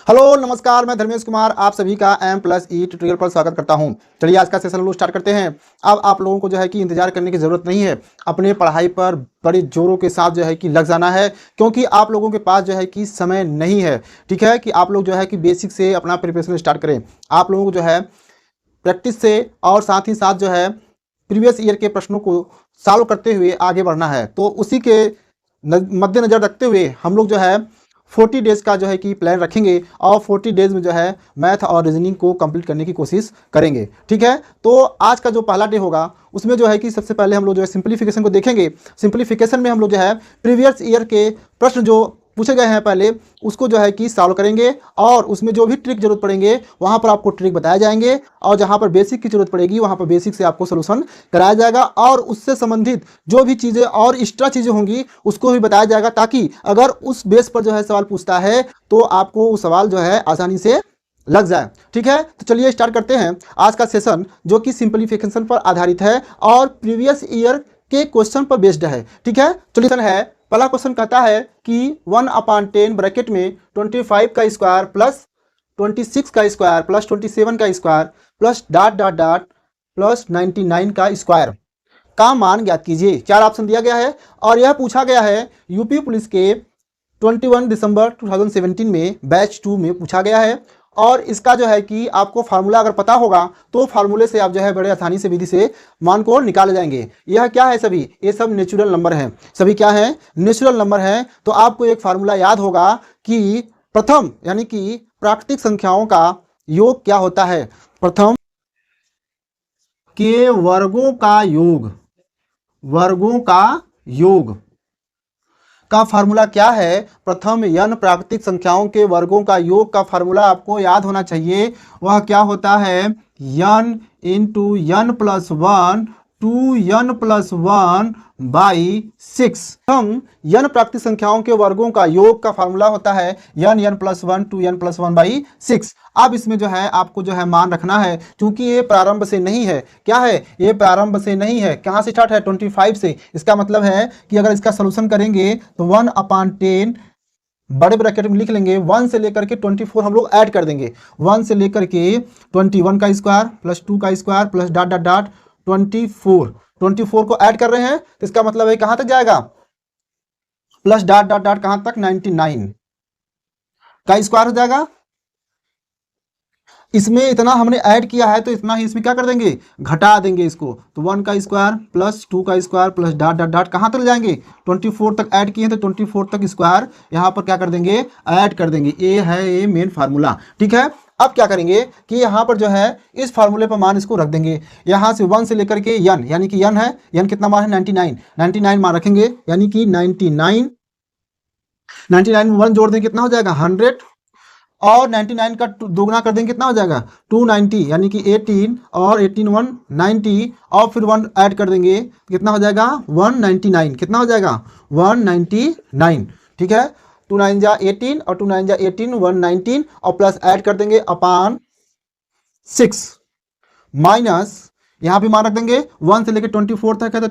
Hello नमस्कार, मैं धर्मेश कुमार आप सभी का M+E ट्यूटोरियल पर स्वागत करता हूं। चलिए आज का सेशन हम लोग स्टार्ट करते हैं। अब आप लोगों को जो है कि इंतजार करने की ज़रूरत नहीं है, अपने पढ़ाई पर बड़े जोरों के साथ जो है कि लग जाना है, क्योंकि आप लोगों के पास जो है कि समय नहीं है। ठीक है कि आप लोग जो है कि बेसिक से अपना प्रिपरेशन स्टार्ट करें। आप लोगों को जो है प्रैक्टिस से और साथ ही साथ जो है प्रीवियस ईयर के प्रश्नों को सॉल्व करते हुए आगे बढ़ना है। तो उसी के मद्देनज़र रखते हुए हम लोग जो है 40 डेज़ का जो है कि प्लान रखेंगे और 40 डेज़ में जो है मैथ और रीजनिंग को कंप्लीट करने की कोशिश करेंगे। ठीक है, तो आज का जो पहला डे होगा उसमें जो है कि सबसे पहले हम लोग जो है सिंप्लीफिकेशन को देखेंगे। सिंप्लीफिकेशन में हम लोग जो है प्रीवियस ईयर के प्रश्न जो पूछे गए हैं पहले उसको जो है कि सॉल्व करेंगे, और उसमें जो भी ट्रिक जरूरत पड़ेंगे वहाँ पर आपको ट्रिक बताए जाएंगे, और जहाँ पर बेसिक की जरूरत पड़ेगी वहाँ पर बेसिक से आपको सोल्यूशन कराया जाएगा, और उससे संबंधित जो भी चीज़ें और एक्स्ट्रा चीज़ें होंगी उसको भी बताया जाएगा, ताकि अगर उस बेस पर जो है सवाल पूछता है तो आपको वो सवाल जो है आसानी से लग जाए। ठीक है, तो चलिए स्टार्ट करते हैं आज का सेशन, जो कि सिंप्लीफिकेशन पर आधारित है और प्रीवियस ईयर के क्वेश्चन पर बेस्ड है। ठीक है, चलिए है पहला क्वेश्चन कहता है कि 1/10 ब्रैकेट में 25 का स्क्वायर प्लस 26 का स्क्वायर प्लस 27 का square plus dot dot dot plus 99 का स्क्वायर का मान ज्ञात कीजिए। चार ऑप्शन दिया गया है और यह पूछा गया है यूपी पुलिस के 21 दिसंबर 2017 में बैच 2 में पूछा गया है। और इसका जो है कि आपको फार्मूला अगर पता होगा तो फार्मूले से आप जो है बड़े आसानी से विधि से मान को निकाले जाएंगे। यह क्या है, सभी ये सब नेचुरल नंबर हैं, सभी क्या है, नेचुरल नंबर हैं। तो आपको एक फार्मूला याद होगा कि प्रथम यानी कि प्राकृतिक संख्याओं का योग क्या होता है। प्रथम के वर्गों का योग, वर्गों का योग का फार्मूला क्या है। प्रथम n प्राकृतिक संख्याओं के वर्गों का योग का फार्मूला आपको याद होना चाहिए। वह क्या होता है, n into n plus 1 2n+1 by 6। हम n प्राकृतिक संख्याओं के वर्गों का योग का फार्मूला होता है n+1 2n+1 बाई 6। अब इसमें जो है आपको जो है मान रखना है, क्योंकि ये प्रारंभ से नहीं है। क्या है, ये प्रारंभ से नहीं है। कहाँ से स्टार्ट है, 25 से। इसका मतलब है कि अगर इसका सोल्यूशन करेंगे तो 1/10 बड़े ब्रैकेट में लिख लेंगे, 1 से लेकर के 24 हम लोग ऐड कर देंगे। 1 से लेकर के 21 का स्क्वायर प्लस 2 का square plus dot dot dot 24 को ऐड कर रहे हैं, तो इसका मतलब है कहां तक जाएगा, प्लस डॉट डॉट डॉट कहां तक, 99 का स्क्वायर हो जाएगा। इसमें इतना हमने ऐड किया है तो इतना ही इसमें क्या कर देंगे, घटा देंगे इसको। तो 1 का स्क्वायर प्लस 2 का square plus dot dot dot कहां तक जाएंगे, 24 तक ऐड किए हैं तो 24 तक स्क्वायर यहां पर क्या कर देंगे, ऐड कर देंगे। ये है ये मेन फार्मूला। ठीक है, अब क्या करेंगे कि यहाँ पर जो है इस फार्मूले पर मान इसको रख देंगे। यहाँ से 1 से लेकर के n, यानी कि n है, n कितना मान है, 99 मान रखेंगे, यानी कि 99 में 1 जोड़ देंगे कितना हो जाएगा, 100, और 99 का दोगुना कर देंगे कितना हो जाएगा, 290, यानी कि 18, और 18 190, और फिर 1 ऐड कर देंगे कितना हो जाएगा, 199। कितना हो जाएगा, 199। ठीक है, 2 9 जा 18 और 2 9 जा 18, 119, और प्लस ऐड कर देंगे अपान 6 माइनस यहां भी मान रख देंगे 1 से लेकर 24 तक है तो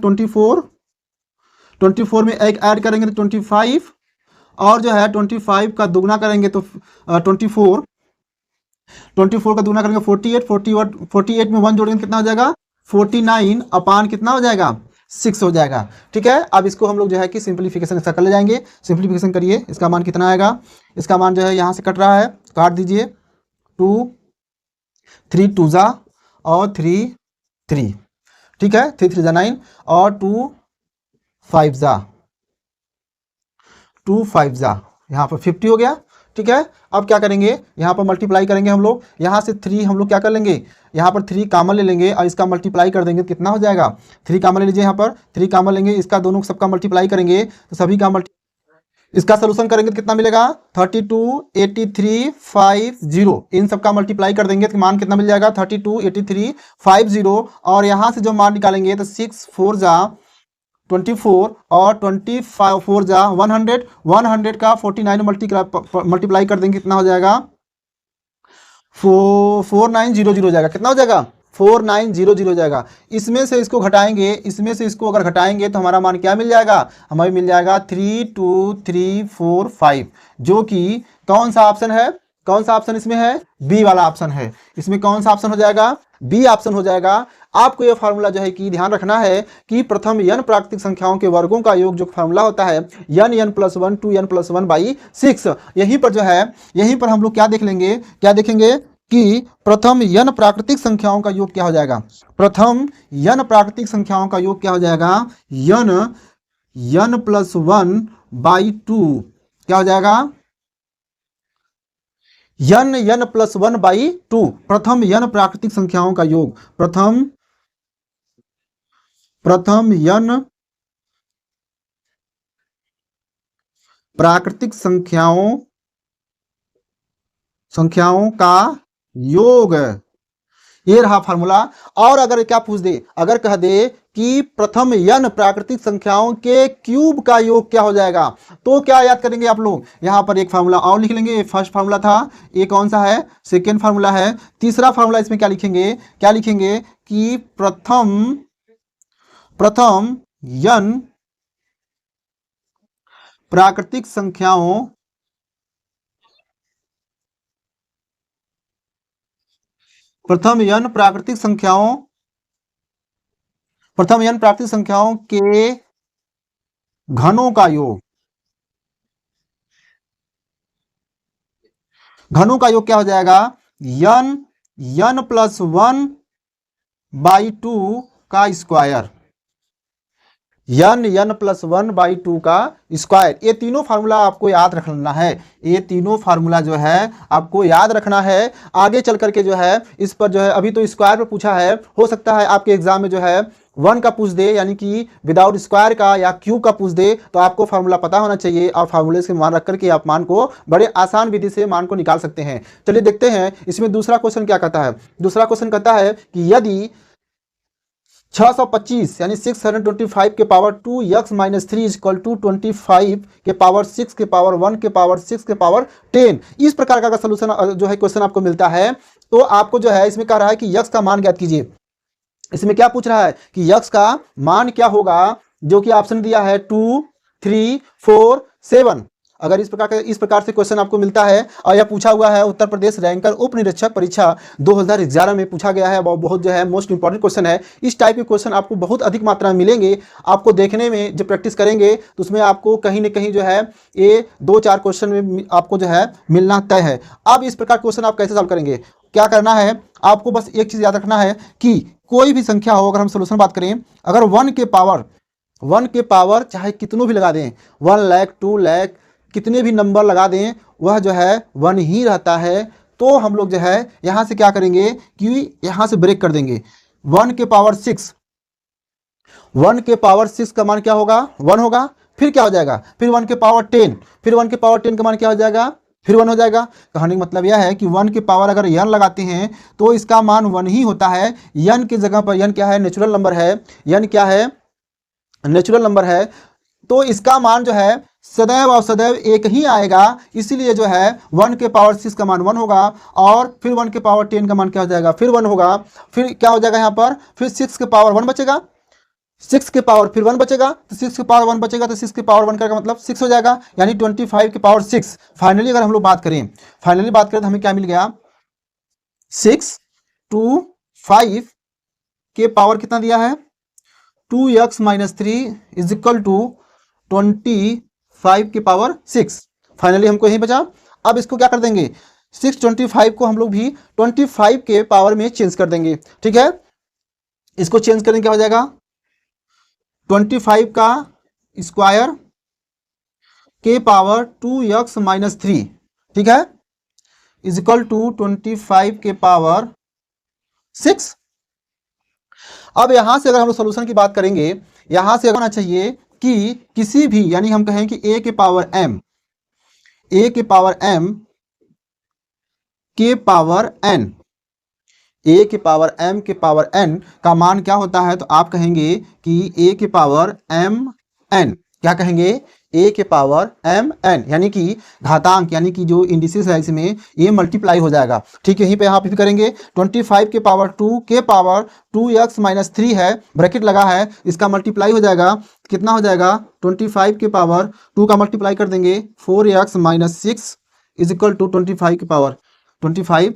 24 में एक ऐड करेंगे तो 25, और जो है 25 का दुगना करेंगे तो 24 का दुगना करेंगे 48 में 1 जोड़ेंगे कितना हो जाएगा, 49 अपान कितना हो जाएगा, 6 हो जाएगा। ठीक है, अब इसको हम लोग जो है कि सिंप्लीफिकेशन इसका कर ले जाएंगे। सिंप्लीफिकेशन करिए, इसका मान कितना आएगा, इसका मान जो है यहाँ से कट रहा है, काट दीजिए, 2 3 2 जा और 3 3। ठीक है, 3 3 जा 9 और 2 5 जा 2 5 जा, यहाँ पर 50 हो गया। ठीक है, अब क्या करेंगे, यहाँ पर मल्टीप्लाई करेंगे हम लोग। यहाँ से 3 हम लोग क्या कर लेंगे, यहाँ पर 3 कॉमन ले लेंगे और इसका मल्टीप्लाई कर देंगे, कितना हो जाएगा, 3 कॉमन ले लीजिए, यहाँ पर 3 कॉमन लेंगे, इसका दोनों सबका मल्टीप्लाई करेंगे तो सभी का इसका सोल्यूशन करेंगे तो कितना मिलेगा, 32 83 50। इन सबका मल्टीप्लाई कर देंगे तो मान कितना मिल जाएगा, 32 83 50, और यहाँ से जो मान निकालेंगे तो 6 4 जा 24 और 24 जा 100 का 49 मल्टीप्लाई कर देंगे कितना हो जाएगा, 4900 हो जाएगा। कितना हो जाएगा, 4900 हो जाएगा। इसमें से इसको घटाएंगे, इसमें से इसको अगर घटाएंगे तो हमारा मान क्या मिल जाएगा, हमें मिल जाएगा 32345, जो कि कौन सा ऑप्शन है, कौन सा ऑप्शन इसमें है? बी वाला ऑप्शन है। इसमें कौन सा ऑप्शन हो जाएगा? बी ऑप्शन हो जाएगा। आपको ये फार्मूला जो है कि ध्यान रखना है कि प्रथम n प्राकृतिक संख्याओं के वर्गों का योग जो फार्मूला होता है n + 1 2n+1/6। यहीं पर जो है, यहीं पर हम लोग क्या देख लेंगे, क्या देखेंगे कि प्रथम n प्राकृतिक संख्याओं का योग क्या हो जाएगा? प्रथम n प्राकृतिक संख्याओं का योग क्या हो जाएगा? n+1/2 क्या हो जाएगा? n+1/2 प्रथम n प्राकृतिक संख्याओं का योग। प्रथम n प्राकृतिक संख्याओं का योग, ये रहा फार्मूला। और अगर क्या पूछ दे, अगर कह दे कि प्रथम n प्राकृतिक संख्याओं के क्यूब का योग क्या हो जाएगा, तो क्या याद करेंगे आप लोग? यहां पर एक फार्मूला और लिख लेंगे। फर्स्ट फार्मूला था, ये कौन सा है? सेकेंड फार्मूला है। तीसरा फार्मूला इसमें क्या लिखेंगे? क्या लिखेंगे कि प्रथम n प्राकृतिक संख्याओं प्रथम n प्राकृतिक संख्याओं के घनों का योग। घनों का योग क्या हो जाएगा? n+1/2 का स्क्वायर। n+1/2 का स्क्वायर। ये तीनों फार्मूला आपको याद रखना है। ये तीनों फार्मूला जो है आपको याद रखना है। आगे चल करके जो है इस पर जो है, अभी तो स्क्वायर पे पूछा है, हो सकता है आपके एग्जाम में जो है 1 का पूछ दे, यानी कि विदाउट स्क्वायर का या क्यूब का पूछ दे, तो आपको फार्मूला पता होना चाहिए और फार्मूले से मान रख करके आप मान को बड़े आसान विधि से मान को निकाल सकते हैं। चलिए देखते हैं इसमें दूसरा क्वेश्चन क्या कहता है। दूसरा क्वेश्चन कहता है कि यदि 625 यानी 625 के पावर 2x - 3 = 25 के पावर 6 के पावर 1 के पावर 6 के पावर 10, इस प्रकार का सलूशन जो है क्वेश्चन आपको मिलता है, तो आपको जो है इसमें कह रहा है कि x का मान ज्ञात कीजिए। इसमें क्या पूछ रहा है कि x का मान क्या होगा, जो कि ऑप्शन दिया है 2, 3, 4, 7। अगर इस प्रकार से क्वेश्चन आपको मिलता है और यह पूछा हुआ है उत्तर प्रदेश रैंकर उप निरीक्षक परीक्षा 2011 में पूछा गया है, बहुत जो है मोस्ट इंपॉर्टेंट क्वेश्चन है। इस टाइप के क्वेश्चन आपको बहुत अधिक मात्रा में मिलेंगे। आपको देखने में जब प्रैक्टिस करेंगे तो उसमें आपको कहीं न कहीं जो है ये 2-4 क्वेश्चन में आपको जो है मिलना तय है। अब इस प्रकार क्वेश्चन आप कैसे सॉल्व करेंगे? क्या करना है आपको? बस एक चीज़ याद रखना है कि कोई भी संख्या हो, अगर हम सोल्यूशन बात करें, अगर 1 के पावर चाहे कितनों भी लगा दें, 1 लाख 2 लाख कितने भी नंबर लगा दें, वह जो है 1 ही रहता है। तो हम लोग जो है यहाँ से क्या करेंगे कि यहाँ से ब्रेक कर देंगे। 1 के पावर 6 का मान क्या होगा? 1 होगा। फिर क्या हो जाएगा? फिर 1 के पावर 10, फिर 1 के पावर 10 का मान क्या हो जाएगा? फिर 1 हो जाएगा। कहने का मतलब यह है कि 1 के पावर अगर n लगाते हैं तो इसका मान 1 ही होता है। n की जगह पर n क्या है? नेचुरल नंबर है। n क्या है? नेचुरल नंबर है। तो इसका मान जो है सदैव और सदैव एक ही आएगा। इसीलिए जो है 1 के पावर 6 का मान 1 होगा और फिर 1 के पावर 10 का मान क्या हो जाएगा? फिर 1 होगा। फिर क्या हो जाएगा यहाँ पर? फिर 6 के पावर 1 बचेगा, 6 के पावर फिर 1 बचेगा, तो 6 के पावर 1 बचेगा, तो 6 के पावर 1 का मतलब 6 हो जाएगा, यानी 25 के पावर 6। फाइनली अगर हम लोग बात करें, तो हमें क्या मिल गया? 6 to 5 के पावर कितना दिया है? 2x - 3 = 25 के पावर 6। फाइनली हमको यही बचा। अब इसको क्या कर देंगे? 625 को हम लोग भी 25 के पावर में चेंज कर देंगे। ठीक है, इसको चेंज करेंगे, क्या हो जाएगा? 25 का स्क्वायर के पावर 2x - 3, ठीक है, = 25 के पावर 6। अब यहां से अगर हम लोग सोल्यूशन की बात करेंगे, यहां से होना चाहिए कि किसी भी, यानी हम कहें कि a के पावर m के पावर n, a के पावर m के पावर n का मान क्या होता है? तो आप कहेंगे कि a के पावर m n, क्या कहेंगे? a के पावर m n, यानी कि घातांक, यानी कि जो इंडिसेस है इसमें ये मल्टीप्लाई हो जाएगा। ठीक है, यहीं पे यहाँ पे भी करेंगे। 25 के पावर 2 के पावर 2x - 3 है, ब्रैकेट लगा है, इसका मल्टीप्लाई हो जाएगा। कितना हो जाएगा? 25 के पावर 2 का मल्टीप्लाई कर देंगे 4x - 6 = 25 के पावर 25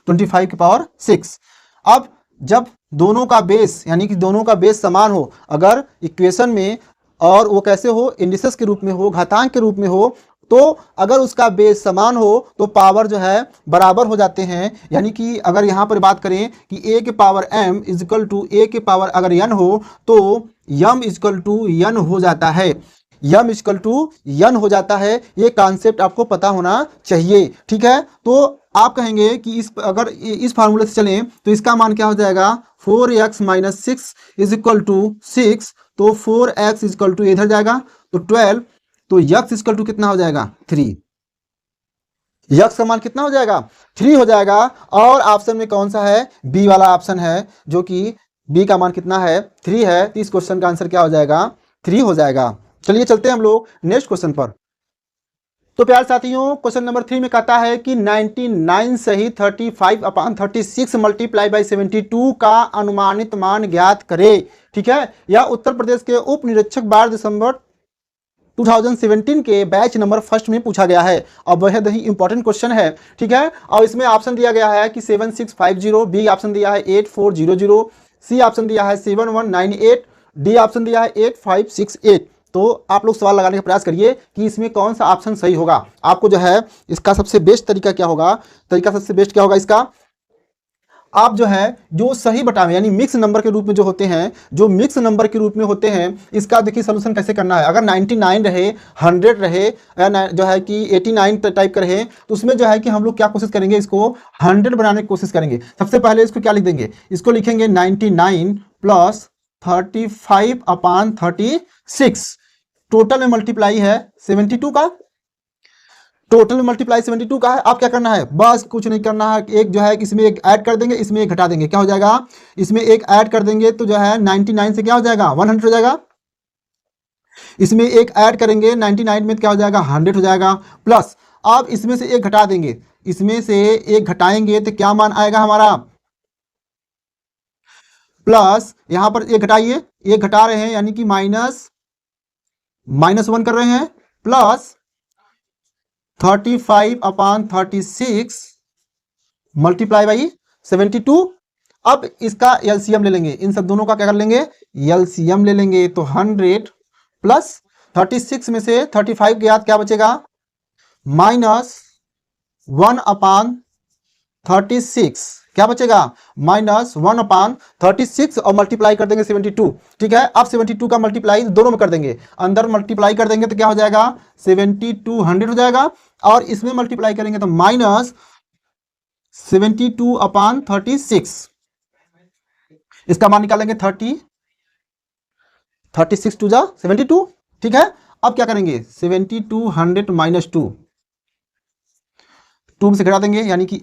25 की पावर 6। अब जब दोनों का बेस यानी कि दोनों का बेस समान हो, अगर इक्वेशन में, और वो कैसे हो, इंडिसेस के रूप में हो, घातांक के रूप में हो, तो अगर उसका बेस समान हो तो पावर जो है बराबर हो जाते हैं। यानी कि अगर यहाँ पर बात करें कि a के power m is equal to a के पावर अगर n हो तो m इजकल टू n हो जाता है, m इजकल टू n हो जाता है। ये कॉन्सेप्ट आपको पता होना चाहिए, ठीक है। तो आप कहेंगे कि अगर इस फार्मूले से चलें तो इसका मान क्या हो जाएगा, 4x minus 6 is equal to 6, तो 4x इजकल टू इधर जाएगा तो 12, तो x इजकल टू कितना हो जाएगा 3, x का मान कितना हो जाएगा 3 हो जाएगा। और ऑप्शन में कौन सा है, बी वाला ऑप्शन है, जो कि b का मान कितना है 3 है। तो इस क्वेश्चन का आंसर क्या हो जाएगा 3 हो जाएगा। चलिए चलते हैं हम लोग नेक्स्ट क्वेश्चन पर। तो प्यार साथियों, क्वेश्चन नंबर 3 में कहता है कि 99 सही 35/36 मल्टीप्लाई बाई 72 का अनुमानित मान ज्ञात करे, ठीक है। यह उत्तर प्रदेश के उप निरीक्षक 12 दिसंबर 2017 के बैच नंबर फर्स्ट में पूछा गया है और बेहद ही इंपॉर्टेंट क्वेश्चन है, ठीक है। और इसमें ऑप्शन दिया गया है कि 7650, बी ऑप्शन दिया है 8400, सी ऑप्शन दिया है 7198, डी ऑप्शन दिया है 8568। तो आप लोग सवाल लगाने का प्रयास करिए कि इसमें कौन सा ऑप्शन सही होगा। आपको जो है इसका सबसे बेस्ट तरीका क्या होगा, सबसे बेस्ट क्या होगा इसका, आप जो है जो सही बटावे यानी मिक्स नंबर के रूप में जो होते हैं, जो मिक्स नंबर के रूप में होते हैं, इसका देखिए सोल्यूशन कैसे करना है। अगर 99 रहे, 100 रहे, या जो है कि 89 टाइप का रहे, तो उसमें जो है कि हम लोग क्या कोशिश करेंगे, इसको 100 बनाने की कोशिश करेंगे। सबसे पहले इसको क्या लिख देंगे, इसको लिखेंगे 99 प्लस 35/36, टोटल में मल्टीप्लाई है 72 का, टोटल में मल्टीप्लाई 72 का है। आप क्या करना है, बस कुछ नहीं करना है, एक जो है इसमें एक ऐड कर देंगे, इसमें एक घटा देंगे, क्या हो जाएगा, इसमें एक ऐड कर देंगे तो जो है 99 से क्या हो जाएगा 100 हो जाएगा, इसमें एक ऐड करेंगे 99 में क्या हो जाएगा 100 हो जाएगा, प्लस अब इसमें से एक घटा देंगे, इसमें से एक घटाएंगे तो क्या मान आएगा हमारा, प्लस यहां पर एक घटाइए, एक घटा रहे हैं यानी कि -1 कर रहे हैं, प्लस 35/36 मल्टीप्लाई बाई 72। अब इसका एलसीएम ले लेंगे, इन सब दोनों का क्या कर लेंगे, एलसीएम ले लेंगे, तो 100 प्लस 36 में से 35 गया, क्या बचेगा -1/36, क्या बचेगा -1/36 और मल्टीप्लाई कर देंगे 72, ठीक है। अब 72 का मल्टीप्लाई दोनों में कर देंगे, अंदर मल्टीप्लाई कर देंगे तो क्या हो जाएगा 7200 हो जाएगा, और इसमें मल्टीप्लाई करेंगे तो -72/36, इसका मान निकालेंगे 36 टू जा 72, ठीक है। अब क्या करेंगे 7200 माइनस 2 से घटा देंगे यानी कि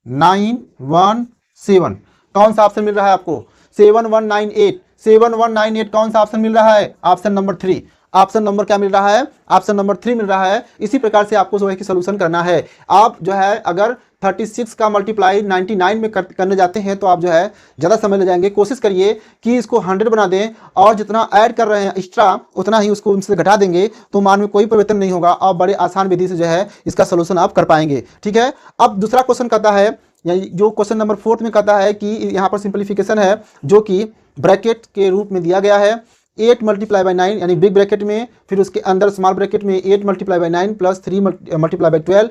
8917, कौन सा ऑप्शन मिल रहा है आपको 7198 कौन सा ऑप्शन मिल रहा है, ऑप्शन नंबर 3, ऑप्शन नंबर क्या मिल रहा है, ऑप्शन नंबर 3 मिल रहा है। इसी प्रकार से आपको जो है कि सोल्यूशन करना है। आप जो है अगर 36 का मल्टीप्लाई 99 में करने जाते हैं तो आप जो है ज़्यादा समय ले जाएंगे। कोशिश करिए कि इसको 100 बना दें और जितना ऐड कर रहे हैं एक्स्ट्रा उतना ही उसको उनसे घटा देंगे, तो मान में कोई परिवर्तन नहीं होगा और बड़े आसान विधि से जो है इसका सोल्यूशन आप कर पाएंगे, ठीक है। अब दूसरा क्वेश्चन कहता है, जो क्वेश्चन नंबर 4 में कहता है कि यहाँ पर सिंप्लीफिकेशन है, जो कि ब्रैकेट के रूप में दिया गया है 8 मल्टीप्लाई बाई 9 यानी बिग ब्रैकेट में, फिर उसके अंदर स्मॉल ब्रैकेट में 8 multiply by 9 plus 3 multiply by 12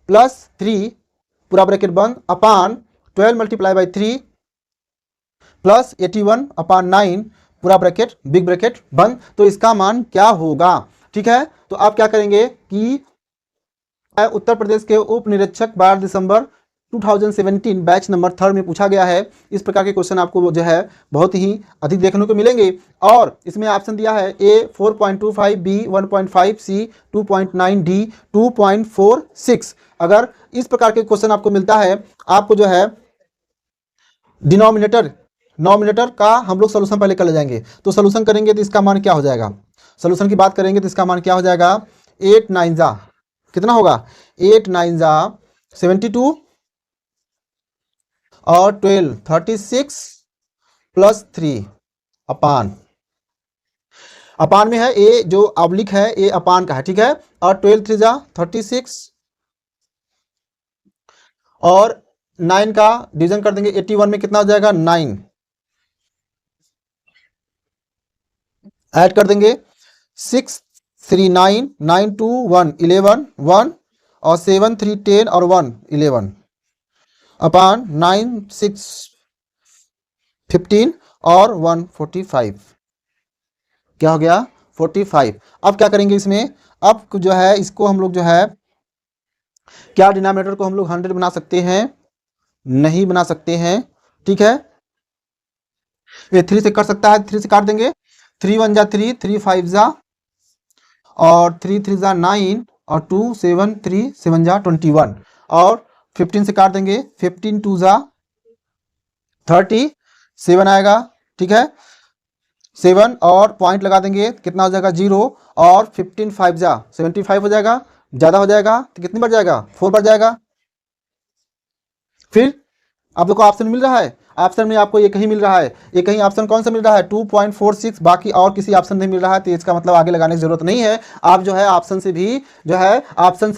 plus 3 पूरा ब्रैकेट बंद अपान 12 मल्टीप्लाई बाई 3 प्लस 81/9 पूरा ब्रैकेट बिग ब्रैकेट बंद। तो इसका मान क्या होगा, ठीक है। तो आप क्या करेंगे कि उत्तर प्रदेश के उप निरीक्षक 12 दिसंबर 2017 बैच नंबर 3 में पूछा गया है। इस प्रकार के क्वेश्चन आपको जो है बहुत ही अधिक देखने को मिलेंगे, और इसमें ऑप्शन दिया है ए 4.25, बी 1.5, सी 2.9, डी 2.46। अगर इस प्रकार के क्वेश्चन आपको मिलता है, आपको जो है डिनोमिनेटर का हम लोग सोल्यूशन पहले कर ले जाएंगे। तो सोल्यूशन करेंगे तो इसका मान क्या हो जाएगा, सोल्यूशन की बात करेंगे तो इसका मान क्या हो जाएगा 8 9 जा कितना होगा 8 9 जा 72 और 12 36 प्लस 3 अपान में है ए जो ऑब्लिक है, ए अपान का है, ठीक है। और 12 3 जा 36 और 9 का डिवीजन कर देंगे 81 में, कितना हो जाएगा 9, ऐड कर देंगे 6 3 9, 9 2 1 11 1 और 7 3 10 और 1 11 अपान 9 6 15 और 1 45, क्या हो गया 45। अब क्या करेंगे इसमें, अब जो है इसको हम लोग जो है क्या डिनोमिनेटर को हम लोग 100 बना सकते हैं, नहीं बना सकते हैं, ठीक है। ये 3 से कट सकता है, 3 से काट देंगे, 3 1 जा 3, 3 5 जा और 3 3 जा 9 और 2 7 3 7 जा 21 और 15 से काट देंगे, 15 2 जा 37 आएगा, ठीक है। 7 और पॉइंट लगा देंगे, कितना हो जाएगा 0 और 15 5 जा 75 हो जाएगा, ज़्यादा हो जाएगा तो कितनी बढ़ जाएगा 4 बढ़ जाएगा। फिर आप लोग को ऑप्शन मिल रहा है, ऑप्शन में आपको एक ही मिल रहा है, एक ही ऑप्शन कौन सा मिल रहा है 2.46, बाकी और किसी ऑप्शन नहीं मिल रहा है, तो इसका मतलब आगे लगाने की जरूरत नहीं है। आप जो है ऑप्शन से भी जो है ऑप्शन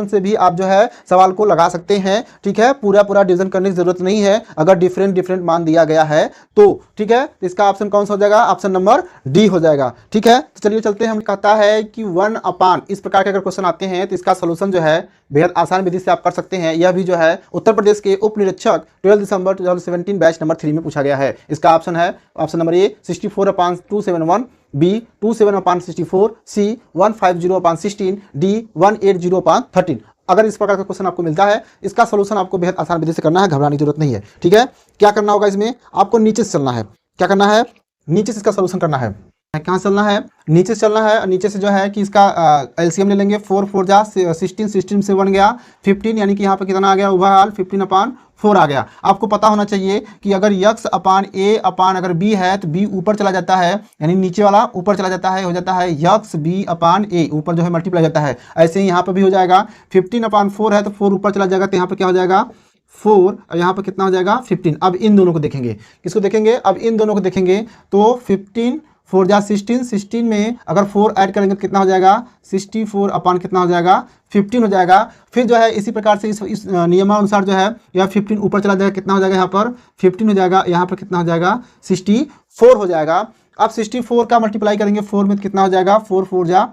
से भी आप जो है सवाल को लगा सकते हैं, ठीक है। पूरा डिवीजन करने की जरूरत नहीं है अगर डिफरेंट मान दिया गया है तो, ठीक है। तो इसका ऑप्शन कौन सा हो जाएगा, ऑप्शन नंबर डी हो जाएगा, ठीक है। तो चलिए चलते हैं, हम कहता है कि 1 अपान, इस प्रकार के अगर क्वेश्चन आते हैं तो इसका सोल्यूशन जो है बेहद आसान विधि से आप कर सकते हैं। यह भी जो है उत्तर प्रदेश के उप निरीक्षक 12 दिसंबर 2017 बैच नंबर 3 में पूछा गया है। इसका ऑप्शन है option number a 64/271, b 27/64, c 150/16, d 180/13। अगर इस प्रकार का क्वेश्चन आपको मिलता है, इसका सोल्यूशन आपको बेहद आसान विधि से करना है, घबराने की जरूरत नहीं है, ठीक है। क्या करना होगा इसमें, आपको नीचे से चलना है, क्या करना है, नीचे से इसका सोल्यूशन करना है। कहाँ चलना है, नीचे से चलना है, और नीचे से जो है कि इसका एलसीएम ले लेंगे, 4 4 जा 16, 16 से 1 गया 15, यानी कि यहाँ पर कितना आ गया ओवरऑल 15/4 आ गया। आपको पता होना चाहिए कि अगर यक्स अपान ए अपान अगर बी है तो बी ऊपर चला जाता है, यानी नीचे वाला ऊपर चला जाता है, हो जाता है यक्स बी अपान ए, ऊपर जो है मल्टीप्लाई जाता है। ऐसे ही यहाँ पर भी हो जाएगा 15/4 है तो 4 ऊपर चला जाएगा, तो यहाँ पर क्या हो जाएगा 4 और यहाँ पर कितना हो जाएगा 15। अब इन दोनों को देखेंगे, किसको देखेंगे, अब इन दोनों को देखेंगे तो 15 4 जा 16, 16 में अगर 4 ऐड करेंगे तो कितना हो जाएगा 64 अपान कितना हो जाएगा 15 हो जाएगा। फिर जो है इसी प्रकार से इस नियमानुसार जो है यह 15 ऊपर चला जाएगा, कितना हो जाएगा यहाँ पर 15 हो जाएगा, यहाँ पर कितना हो जाएगा 64 हो जाएगा। अब 64 का मल्टीप्लाई करेंगे 4 में तो कितना हो जाएगा 4 4 जा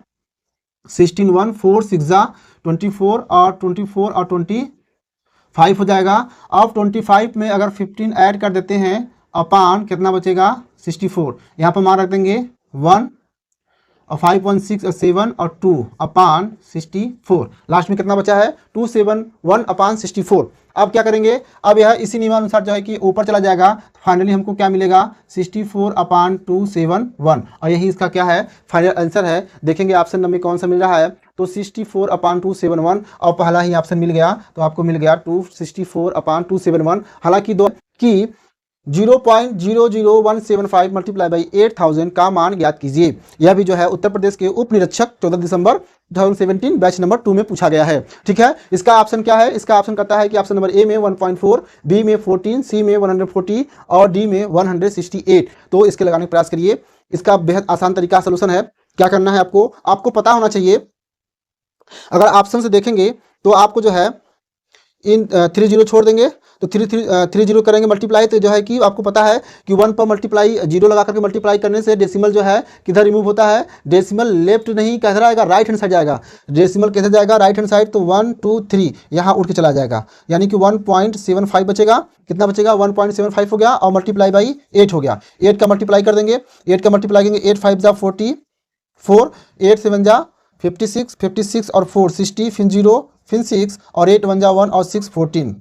16, 1 4 6 जा 24 और 24 और 25 हो जाएगा। अब 25 में अगर 15 ऐड कर देते हैं अपान कितना बचेगा 64, यहाँ पर मान रख देंगे 1 और 5 1 6 और 7 और 2 अपान 64, लास्ट में कितना बचा है 271 अपान 64। अब क्या करेंगे, अब यह इसी नियमानुसार जो है कि ऊपर चला जाएगा, फाइनली हमको क्या मिलेगा 64 अपान 271, और यही इसका क्या है फाइनल आंसर है। देखेंगे ऑप्शन नंबर कौन सा मिल रहा है, तो 64 अपान 271 और पहला ही ऑप्शन मिल गया, तो आपको मिल गया 264 अपान 271। हालांकि दो कि 0.00175 मल्टीप्लाई बाई 8000 का मान ज्ञात कीजिए। यह भी जो है उत्तर प्रदेश के उप निरीक्षक 14 दिसंबर 2017 बैच नंबर 2 में पूछा गया है, ठीक है। इसका ऑप्शन क्या है, इसका ऑप्शन कहता है कि ऑप्शन नंबर ए में 1.4, बी में 14, सी में 140 और डी में 168। तो इसके लगाने का प्रयास करिए, इसका बेहद आसान तरीका सोल्यूशन है। क्या करना है आपको पता होना चाहिए, अगर ऑप्शन से देखेंगे तो आपको जो है इन 3 0 छोड़ देंगे तो 3 0 करेंगे मल्टीप्लाई, तो जो है कि आपको पता है कि 1 पर मल्टीप्लाई 0 लगा करके मल्टीप्लाई करने से डेसिमल जो है किधर रिमूव होता है, डेसिमल लेफ्ट नहीं किधर आएगा राइट हैंड साइड जाएगा, डेसिमल कैसे जाएगा राइट हैंड साइड, तो 1 2 3 यहाँ उठ के चला जाएगा, यानी कि 1.75 बचेगा, कितना बचेगा 1.75 हो गया और मल्टीप्लाई बाई 8 हो गया। 8 का मल्टीप्लाई कर देंगे, 8 का मल्टीप्लाई करेंगे 8 5 जा 44, 8 7 जा 56, 56 और 4 60, फिर 0 फिर 6 और 8 1 जा 1 और 6 14।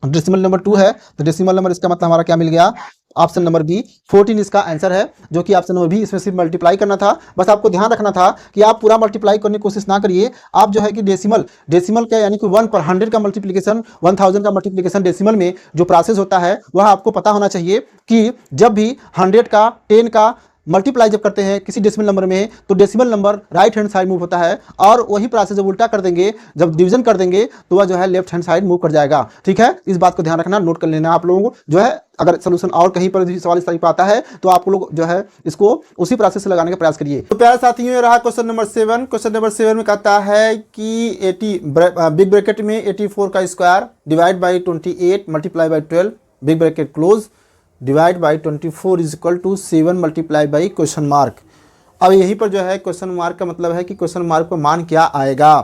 डेसिमल नंबर 2 है तो डेसिमल नंबर इसका मतलब हमारा क्या मिल गया ऑप्शन नंबर बी 14 इसका आंसर है, जो कि ऑप्शन नंबर बी, इसमें सिर्फ मल्टीप्लाई करना था। बस आपको ध्यान रखना था कि आप पूरा मल्टीप्लाई करने की कोशिश ना करिए, आप जो है कि डेसिमल क्या यानी कि 1 पर 100 का मल्टीप्लिकेशन 1000 का मल्टीप्लिकेशन डेसिमल में जो प्रोसेस होता है वह आपको पता होना चाहिए कि जब भी 100 का 10 का मल्टीप्लाई जब करते हैं किसी डेसिमल नंबर में तो decimal number right hand side move होता है, और वही प्रोसेस जब उल्टा कर देंगे, जब डिवीजन कर देंगे तो वह जो है लेफ्ट हैंड साइड मूव कर जाएगा। ठीक है, इस बात को ध्यान रखना, नोट कर लेना आप लोगों को। जो है अगर सोल्यूशन और कहीं पर भी सवाल इस तरीके आता है तो आप लोग जो है इसको उसी प्रोसेस से लगाने का प्रयास करिए। तो प्यारे साथियों, ये रहा क्वेश्चन नंबर 7। क्वेश्चन नंबर 7 में कहता है कि 80 बिग ब्रैकेट में 84 का square divide by 28 multiply by 12 big bracket close divide by 24 is equal to 7 multiply by question mark. अब यहीं पर जो है क्वेश्चन मार्क का मतलब है कि क्वेश्चन मार्क का मान क्या आएगा।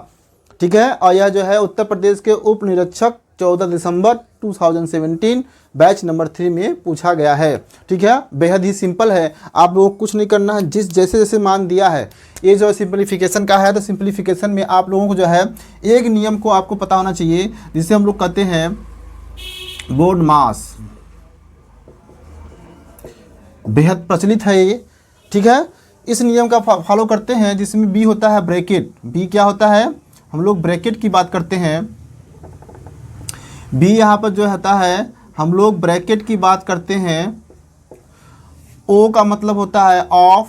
ठीक है, और यह जो है उत्तर प्रदेश के उप निरीक्षक 14 दिसंबर 2017 बैच नंबर 3 में पूछा गया है। ठीक है, बेहद ही सिंपल है, आप लोगों को कुछ नहीं करना है, जैसे जैसे मान दिया है। ये जो सिंप्लीफिकेशन का है तो सिंप्लीफिकेशन में आप लोगों को जो है एक नियम को आपको पता होना चाहिए, जिसे हम लोग कहते हैं बोर्ड मास। बेहद प्रचलित है ये। ठीक है, इस नियम का फॉलो करते हैं जिसमें बी होता है ब्रैकेट। बी क्या होता है, हम लोग ब्रैकेट की बात करते हैं। बी यहाँ पर जो होता है हम लोग ब्रैकेट की बात करते हैं। ओ का मतलब होता है ऑफ,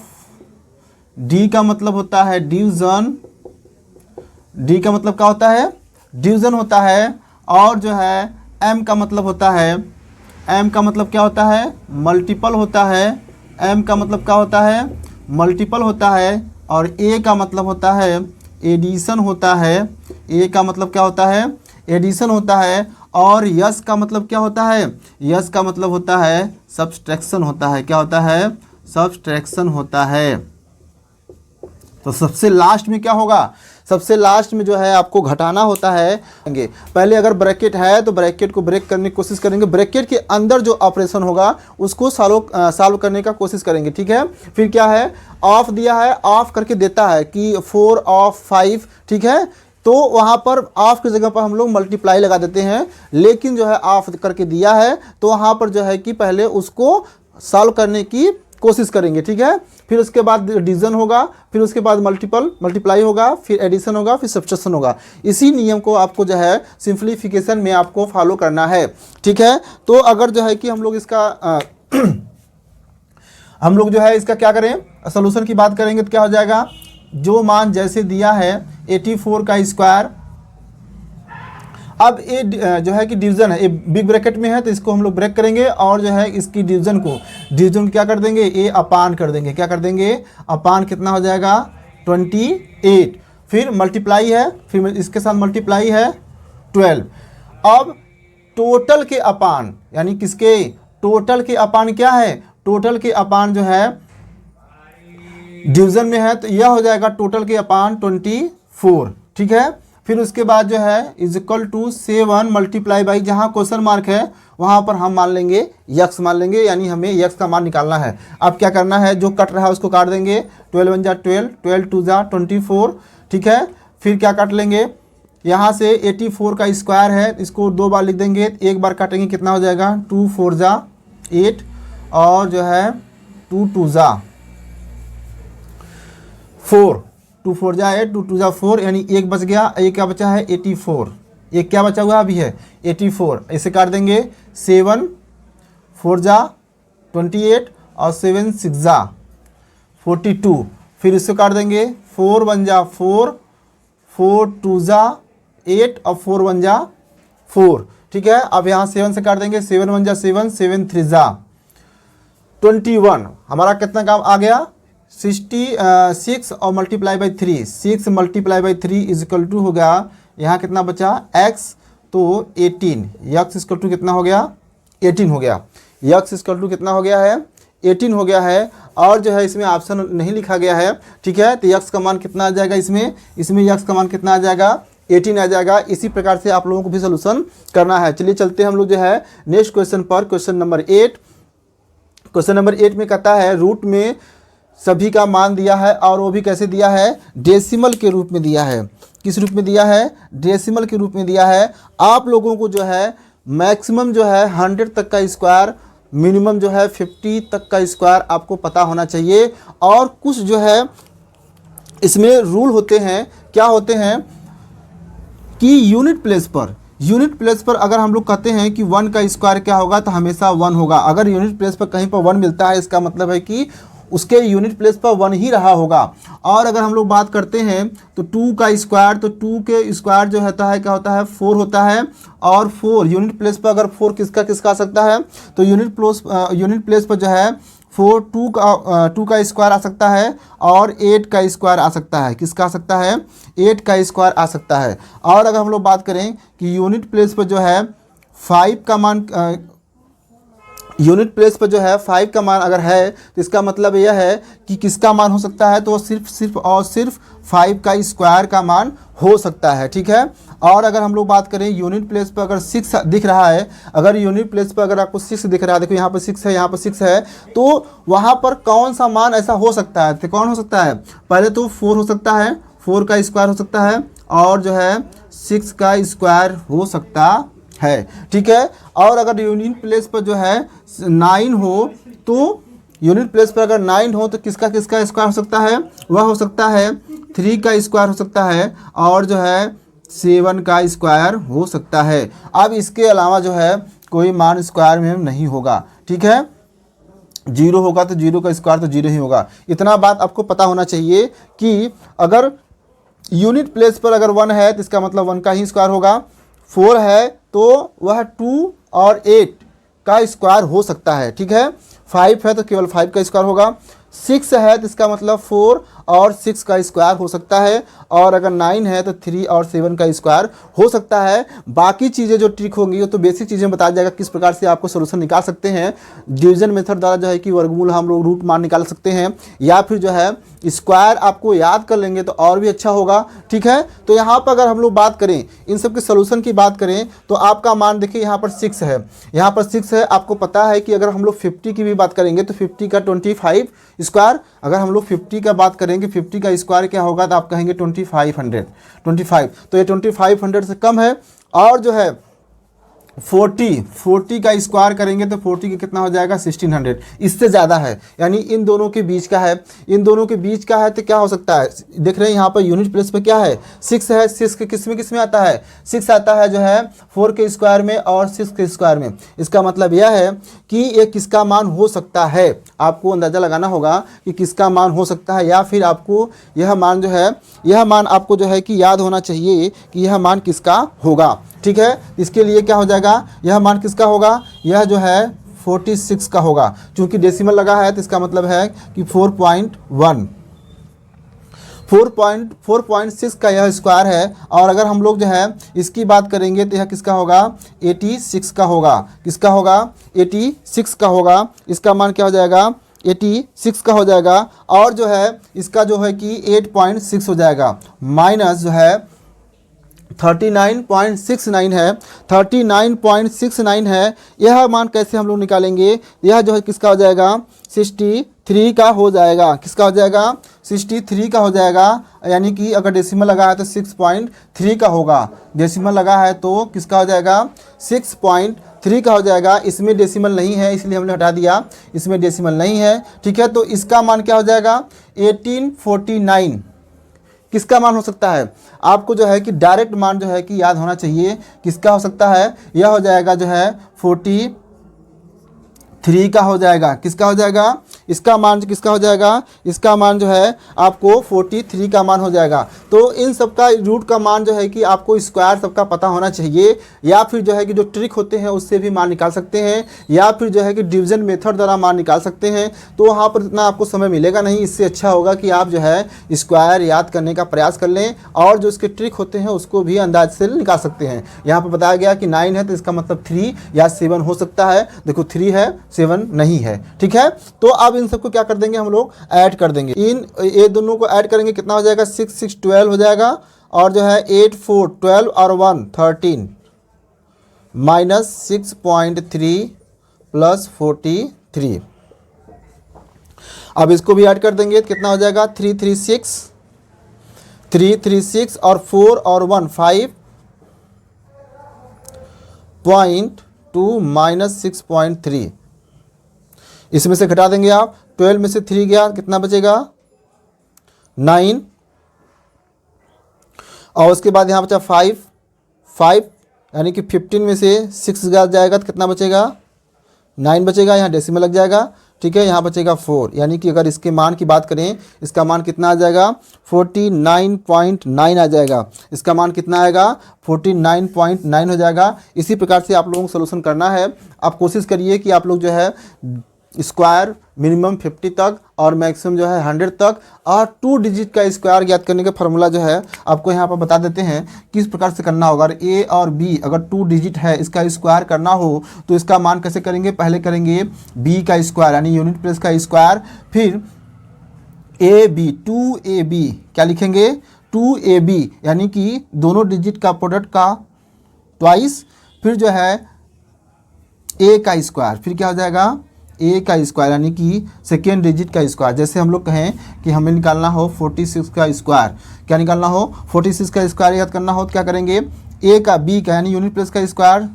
डी का मतलब होता है डिवीजन, डी का मतलब क्या होता है डिवीजन होता है, और जो है एम का मतलब होता है, एम का मतलब क्या होता है मल्टीपल होता है, एम का मतलब क्या होता है मल्टीपल होता है, और ए का मतलब होता है एडिशन होता है। ए का मतलब क्या होता है एडिशन होता है, और यस का मतलब क्या होता है यस का मतलब होता है सब्सट्रैक्शन होता है। क्या होता है सब्सट्रैक्शन होता है। तो सबसे लास्ट में क्या होगा, सबसे लास्ट में जो है आपको घटाना होता है। पहले अगर ब्रैकेट है तो ब्रैकेट को ब्रेक करने की कोशिश करेंगे, ब्रैकेट के अंदर जो ऑपरेशन होगा उसको सॉल्व करने का कोशिश करेंगे। ठीक है, फिर क्या है ऑफ दिया है, ऑफ करके देता है कि 4 ऑफ 5। ठीक है, तो वहाँ पर ऑफ की जगह पर हम लोग मल्टीप्लाई लगा देते हैं, लेकिन जो है ऑफ करके दिया है तो वहाँ पर जो है कि पहले उसको सॉल्व करने की कोशिश करेंगे। ठीक है, फिर उसके बाद डिवीजन होगा, फिर उसके बाद मल्टीप्लाई होगा, फिर एडिशन होगा, फिर सब्ट्रैक्शन होगा। इसी नियम को आपको जो है सिंप्लीफिकेशन में आपको फॉलो करना है। ठीक है, तो अगर जो है कि हम लोग इसका हम लोग जो है इसका क्या करें, सोल्यूशन की बात करेंगे तो क्या हो जाएगा, जो मान जैसे दिया है 84 का स्क्वायर। अब ये जो है कि डिवीजन है, ये बिग ब्रैकेट में है तो इसको हम लोग ब्रेक करेंगे, और जो है इसकी डिवीजन क्या कर देंगे ए अपान कर देंगे। क्या कर देंगे अपान, कितना हो जाएगा 28। फिर मल्टीप्लाई है, फिर इसके साथ मल्टीप्लाई है 12। अब टोटल के अपान, यानी किसके टोटल के अपान क्या है, टोटल के अपान जो है डिवीजन में है तो यह हो जाएगा टोटल के अपान 24। ठीक है, फिर उसके बाद जो है is equal to 7 multiply by, जहाँ क्वेश्चन मार्क है वहाँ पर हम मान लेंगे यक्स मान लेंगे, यानी हमें यक्स का मान निकालना है। अब क्या करना है, जो कट रहा है उसको काट देंगे, 12 1 जा 12, 12 2 जा 24। ठीक है, फिर क्या काट लेंगे, यहाँ से 84 का स्क्वायर है, इसको 2 बार लिख देंगे, एक बार काटेंगे कितना हो जाएगा 2 4 जा 8, और जो है 2 2 जा 4, 2 4 जा 8, 2 2 जा 4, यानी एक बच गया, एक क्या बचा है 84, एक क्या बचा हुआ अभी है 84। इसे काट देंगे 7 4 जा 28, और 7 6 जा 42। फिर इसको काट देंगे 4 1 जा 4, 4 2 जा 8, और 4 1 जा 4। ठीक है, अब यहाँ 7 से काट देंगे, 7 1 जा 7, 7 3 जा 21। हमारा कितना काम आ गया 66, और multiply by 3, 6 multiply by 3 is equal to हो गया, यहाँ कितना बचा x, तो 18, यक्स इक्वल टू कितना हो गया 18 हो गया, यक्स इक्वल टू कितना हो गया है 18 हो गया है। और जो है इसमें ऑप्शन नहीं लिखा गया है। ठीक है, तो यक्स का मान कितना आ जाएगा, इसमें यक्स का मान कितना आ जाएगा 18 आ जाएगा। इसी प्रकार से आप लोगों को भी सोल्यूशन करना है। चलिए चलते हैं हम लोग जो है नेक्स्ट क्वेश्चन पर, क्वेश्चन नंबर 8। क्वेश्चन नंबर 8 में कहता है रूट में सभी का मान दिया है, और वो भी कैसे दिया है डेसिमल के रूप में दिया है। किस रूप में दिया है डेसिमल के रूप में दिया है। आप लोगों को जो है मैक्सिमम जो है 100 तक का स्क्वायर, मिनिमम जो है 50 तक का स्क्वायर आपको पता होना चाहिए। और कुछ जो है इसमें रूल होते हैं, क्या होते हैं कि यूनिट प्लेस पर अगर हम लोग कहते हैं कि 1 का स्क्वायर क्या होगा तो हमेशा 1 होगा। अगर यूनिट प्लेस पर कहीं पर 1 मिलता है इसका मतलब है कि उसके यूनिट प्लेस पर 1 ही रहा होगा। और अगर हम लोग बात करते हैं तो 2 का स्क्वायर, तो 2 के स्क्वायर जो होता है क्या होता है 4 होता है। और 4 यूनिट प्लेस पर अगर 4 किसका किसका आ सकता है, तो यूनिट प्लेस पर जो है 4 2 का स्क्वायर आ सकता है और 8 का स्क्वायर आ सकता है। किसका आ सकता है, 8 का स्क्वायर आ सकता है। और अगर हम लोग बात करें कि यूनिट प्लेस पर जो है 5 का मान यूनिट प्लेस पर जो है 5 का मान अगर है तो इसका मतलब यह है कि किसका मान हो सकता है, तो वो सिर्फ 5 का स्क्वायर का मान हो सकता है। ठीक है। और अगर हम लोग बात करें यूनिट प्लेस पर अगर 6 दिख रहा है, अगर यूनिट प्लेस पर अगर आपको 6 दिख रहा है, देखो यहाँ पर 6 है, यहाँ पर 6 है, तो वहाँ पर कौन सा मान ऐसा हो सकता है, तो कौन हो सकता है, पहले तो 4 हो सकता है, 4 का स्क्वायर हो सकता है, और जो है 6 का स्क्वायर हो सकता है। ठीक है। और अगर यूनिट प्लेस पर जो है 9 हो, तो यूनिट प्लेस पर अगर 9 हो तो किसका किसका स्क्वायर हो सकता है, वह हो सकता है 3 का स्क्वायर हो सकता है, और जो है 7 का स्क्वायर हो सकता है। अब इसके अलावा जो है कोई मान स्क्वायर में नहीं होगा। ठीक है। 0 होगा तो 0 का स्क्वायर तो 0 ही होगा। इतना बात आपको पता होना चाहिए कि अगर यूनिट प्लेस पर अगर 1 है तो इसका मतलब 1 का ही स्क्वायर होगा, 4 है तो वह 2 और 8 का स्क्वायर हो सकता है। ठीक है। 5 है तो केवल 5 का स्क्वायर होगा, 6 है तो इसका मतलब 4 और 6 का स्क्वायर हो सकता है, और अगर 9 है तो 3 और 7 का स्क्वायर हो सकता है। बाकी चीज़ें जो ट्रिक होंगी वो तो बेसिक चीज़ें बताया जाएगा, किस प्रकार से आपको सोल्यूशन निकाल सकते हैं। डिवीजन मेथड द्वारा जो है कि वर्गमूल हम लोग रूट मान निकाल सकते हैं, या फिर जो है स्क्वायर आपको याद कर लेंगे तो और भी अच्छा होगा। ठीक है। तो यहाँ पर अगर हम लोग बात करें इन सब के सोल्यूशन की बात करें तो आपका मान देखिए यहाँ पर 6 है, यहाँ पर 6 है। आपको पता है कि अगर हम लोग 50 की भी बात करेंगे तो 50 का 25 स्क्वायर, अगर हम लोग 50 का बात करेंगे 50 का स्क्वायर क्या होगा, तो आप कहेंगे 2500, तो ये 2500 से कम है। और जो है 40 का स्क्वायर करेंगे तो 40 का कितना हो जाएगा 1600, इससे ज़्यादा है, यानी इन दोनों के बीच का है। इन दोनों के बीच का है तो क्या हो सकता है, देख रहे हैं यहाँ पर यूनिट प्लेस पे क्या है 6 है, 6 के किस में आता है, 6 आता है जो है 4 के स्क्वायर में और 6 के स्क्वायर में। इसका मतलब यह है कि ये किसका मान हो सकता है, आपको अंदाज़ा लगाना होगा कि किसका मान हो सकता है, या फिर आपको यह मान जो है, यह मान आपको जो है कि याद होना चाहिए कि यह मान किसका होगा। ठीक है। इसके लिए क्या हो जाएगा, यह मान किसका होगा, यह जो है 46 का होगा, क्योंकि डेसिमल लगा है तो इसका मतलब है कि 4.6 का यह स्क्वायर है। और अगर हम लोग जो है इसकी बात करेंगे तो यह किसका होगा 86 का होगा। किसका होगा 86 का होगा। इसका मान क्या हो जाएगा 86 का हो जाएगा। और जो है इसका जो है कि 8.6 हो जाएगा, माइनस जो है 39.69 है, 39.69 है। यह मान कैसे हम लोग निकालेंगे, यह जो है किसका हो जाएगा 63 का हो जाएगा। किसका हो जाएगा 63 का हो जाएगा, यानी कि अगर डेसिमल लगा है तो 6.3 का होगा, डेसिमल लगा है तो किसका हो जाएगा 6.3 का हो जाएगा। इसमें डेसिमल नहीं है इसलिए हमने हटा दिया, इसमें डेसिमल नहीं है। ठीक है। तो इसका मान क्या हो जाएगा 1849 किसका मान हो सकता है, आपको जो है कि डायरेक्ट मान जो है कि याद होना चाहिए किसका हो सकता है, यह हो जाएगा जो है 43 का हो जाएगा। किसका हो जाएगा, इसका मान किसका हो जाएगा, इसका मान जो है आपको 43 का मान हो जाएगा। तो इन सब का रूट का मान जो है कि आपको स्क्वायर सबका पता होना चाहिए, या फिर जो है कि जो ट्रिक होते हैं उससे भी मान निकाल सकते हैं, या फिर जो है कि डिवीजन मेथड द्वारा मान निकाल सकते हैं। तो वहाँ पर इतना आपको समय मिलेगा नहीं, इससे अच्छा होगा कि आप जो है स्क्वायर याद करने का प्रयास कर लें, और जो इसके ट्रिक होते हैं उसको भी अंदाज से निकाल सकते हैं। यहाँ पर बताया गया कि 9 है तो इसका मतलब 3 या 7 हो सकता है। देखो 3 है 7 नहीं है। ठीक है। तो अब इन सबको क्या कर देंगे हम लोग ऐड कर देंगे, इन ये दोनों को ऐड करेंगे कितना हो जाएगा 6 6 12 हो जाएगा, और जो है 8 4 12 और 1 13 माइनस 6.3 प्लस 43। अब इसको भी ऐड कर देंगे कितना हो जाएगा 336 और 4 और 1 5.2 माइनस 6.3। इसमें से घटा देंगे आप, 12 में से 3 गया कितना बचेगा 9, और उसके बाद यहाँ बचा 5 यानी कि 15 में से 6 जाएगा तो कितना बचेगा 9 बचेगा। यहाँ डेसिमल लग जाएगा, ठीक है, यहाँ बचेगा 4, यानी कि अगर इसके मान की बात करें, इसका मान कितना आ जाएगा 49.9 आ जाएगा। इसका मान कितना आएगा 49.9 हो जाएगा। इसी प्रकार से आप लोगों को सोल्यूशन करना है। आप कोशिश करिए कि आप लोग जो है स्क्वायर मिनिमम 50 तक और मैक्सिमम जो है 100 तक, और 2 डिजिट का स्क्वायर ज्ञात करने का फॉर्मूला जो है आपको यहाँ पर बता देते हैं किस प्रकार से करना होगा। अगर ए और बी अगर 2 डिजिट है, इसका स्क्वायर करना हो तो इसका मान कैसे करेंगे, पहले करेंगे बी का स्क्वायर यानी यूनिट प्लेस का स्क्वायर, फिर ए बी 2ab क्या लिखेंगे 2ab यानी कि दोनों डिजिट का प्रोडक्ट का ट्वाइस, फिर जो है ए का स्क्वायर, फिर क्या हो जाएगा ए का स्क्वायर यानी कि सेकेंड डिजिट का स्क्वायर। जैसे हम लोग कहें कि हमें निकालना हो 46 का स्क्वायर, क्या निकालना हो 46 का स्क्वायर याद करना हो तो क्या करेंगे ए का बी का यानी यूनिट प्लेस का स्क्वायर,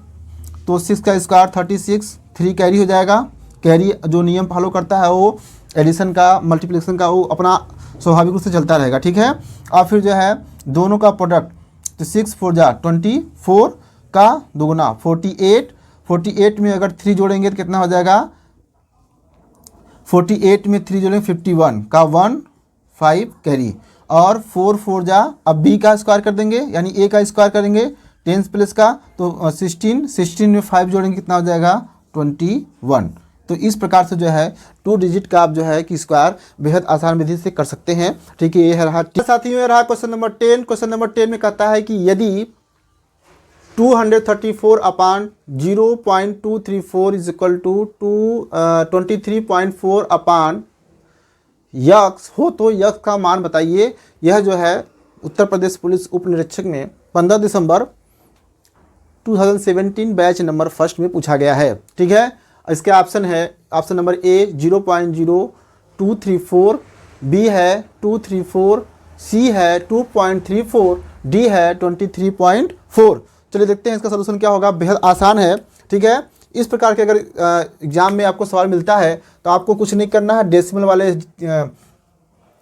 तो 6 का स्क्वायर 36, 3 कैरी हो जाएगा। कैरी जो नियम फॉलो करता है वो एडिशन का मल्टीप्लिकेशन का वो अपना स्वाभाविक रूप से चलता रहेगा, ठीक है। और फिर जो है दोनों का प्रोडक्ट, तो 6 4 जा 24 का दोगुना 48, 48 में अगर 3 जोड़ेंगे तो कितना हो जाएगा 48 में 3 जोड़ेंगे 51 का 1 5 कैरी, और 4 4 जा अब बी का स्क्वायर कर देंगे यानी ए का स्क्वायर करेंगे 10 प्लस का, तो 16 में 5 जोड़ेंगे कितना हो जाएगा 21। तो इस प्रकार से जो है 2 डिजिट का आप जो है कि स्क्वायर बेहद आसान विधि से कर सकते हैं, ठीक है। ये है रहा साथियों, ये रहा क्वेश्चन नंबर 10। क्वेश्चन नंबर 10 में कहता है कि यदि 234 upon 0.234 is equal to 23.4 upon x हो तो यक्स का मान बताइए। यह जो है उत्तर प्रदेश पुलिस उप निरीक्षक में 15 दिसंबर 2017 बैच नंबर 1 में पूछा गया है, ठीक है। इसके ऑप्शन है, ऑप्शन नंबर ए 0.0234, बी है 234, सी है 2.34, डी है 23.4। चलिए देखते हैं इसका सलूशन क्या होगा। बेहद आसान है, ठीक है। इस प्रकार के अगर एग्जाम में आपको सवाल मिलता है तो आपको कुछ नहीं करना है, डेसिमल वाले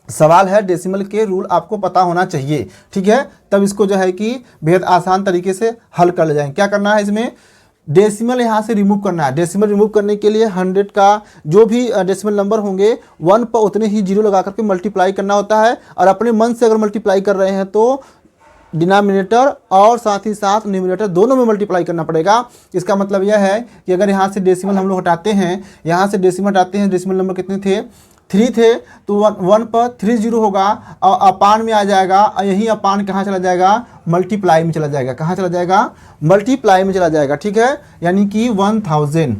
सवाल है, डेसिमल के रूल आपको पता होना चाहिए, ठीक है। तब इसको जो है कि बेहद आसान तरीके से हल कर ले जाएंगे। क्या करना है, इसमें डेसिमल यहाँ से रिमूव करना है। डेसिमल रिमूव करने के लिए 100 का जो भी डेसिमल नंबर होंगे 1 पर उतने ही जीरो लगा करके मल्टीप्लाई करना होता है, और अपने मन से अगर मल्टीप्लाई कर रहे हैं तो डिनोमिनेटर और साथ ही साथ न्यूमरेटर दोनों में मल्टीप्लाई करना पड़ेगा। इसका मतलब यह है कि अगर यहाँ से डेसिमल हम लोग हटाते हैं, यहाँ से डेसिमल हटाते हैं, डेसिमल नंबर कितने थे 3 थे, तो 1 पर 3 जीरो होगा और अपान में आ जाएगा, और यही अपान कहाँ चला जाएगा मल्टीप्लाई में चला जाएगा। कहाँ चला जाएगा मल्टीप्लाई में चला जाएगा, ठीक है। यानी कि 1000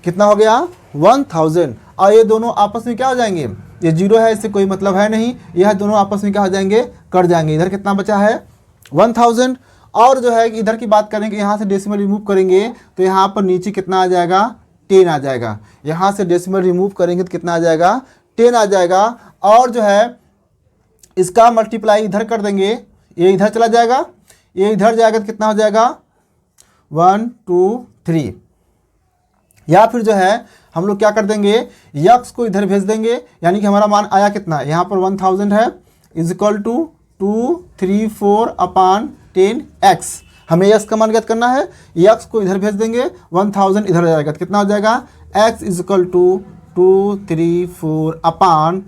कितना हो गया 1000, और ये दोनों आपस में क्या हो जाएंगे, ये जीरो है इससे कोई मतलब है नहीं, यह दोनों आपस में क्या हो जाएंगे कट जाएंगे। इधर कितना बचा है 1000, और जो है कि इधर की बात करेंगे यहाँ से डेसिमल रिमूव करेंगे तो यहाँ पर नीचे कितना आ जाएगा 10 आ जाएगा। यहाँ से डेसिमल रिमूव करेंगे तो कितना आ जाएगा 10 आ जाएगा, और जो है इसका मल्टीप्लाई इधर कर देंगे, ये इधर चला जाएगा, ये इधर जाएगा तो कितना हो जाएगा 1 2 3, या फिर जो है हम लोग क्या कर देंगे यक्स को इधर भेज देंगे, यानी कि हमारा मान आया कितना, यहाँ पर 1000 है is equal to 234 upon 10x। हमें यक्स का मान ज्ञात करना है, यक्स को इधर भेज देंगे, 1000 इधर जाएगा तो कितना हो जाएगा x इज इक्वल टू 234 अपान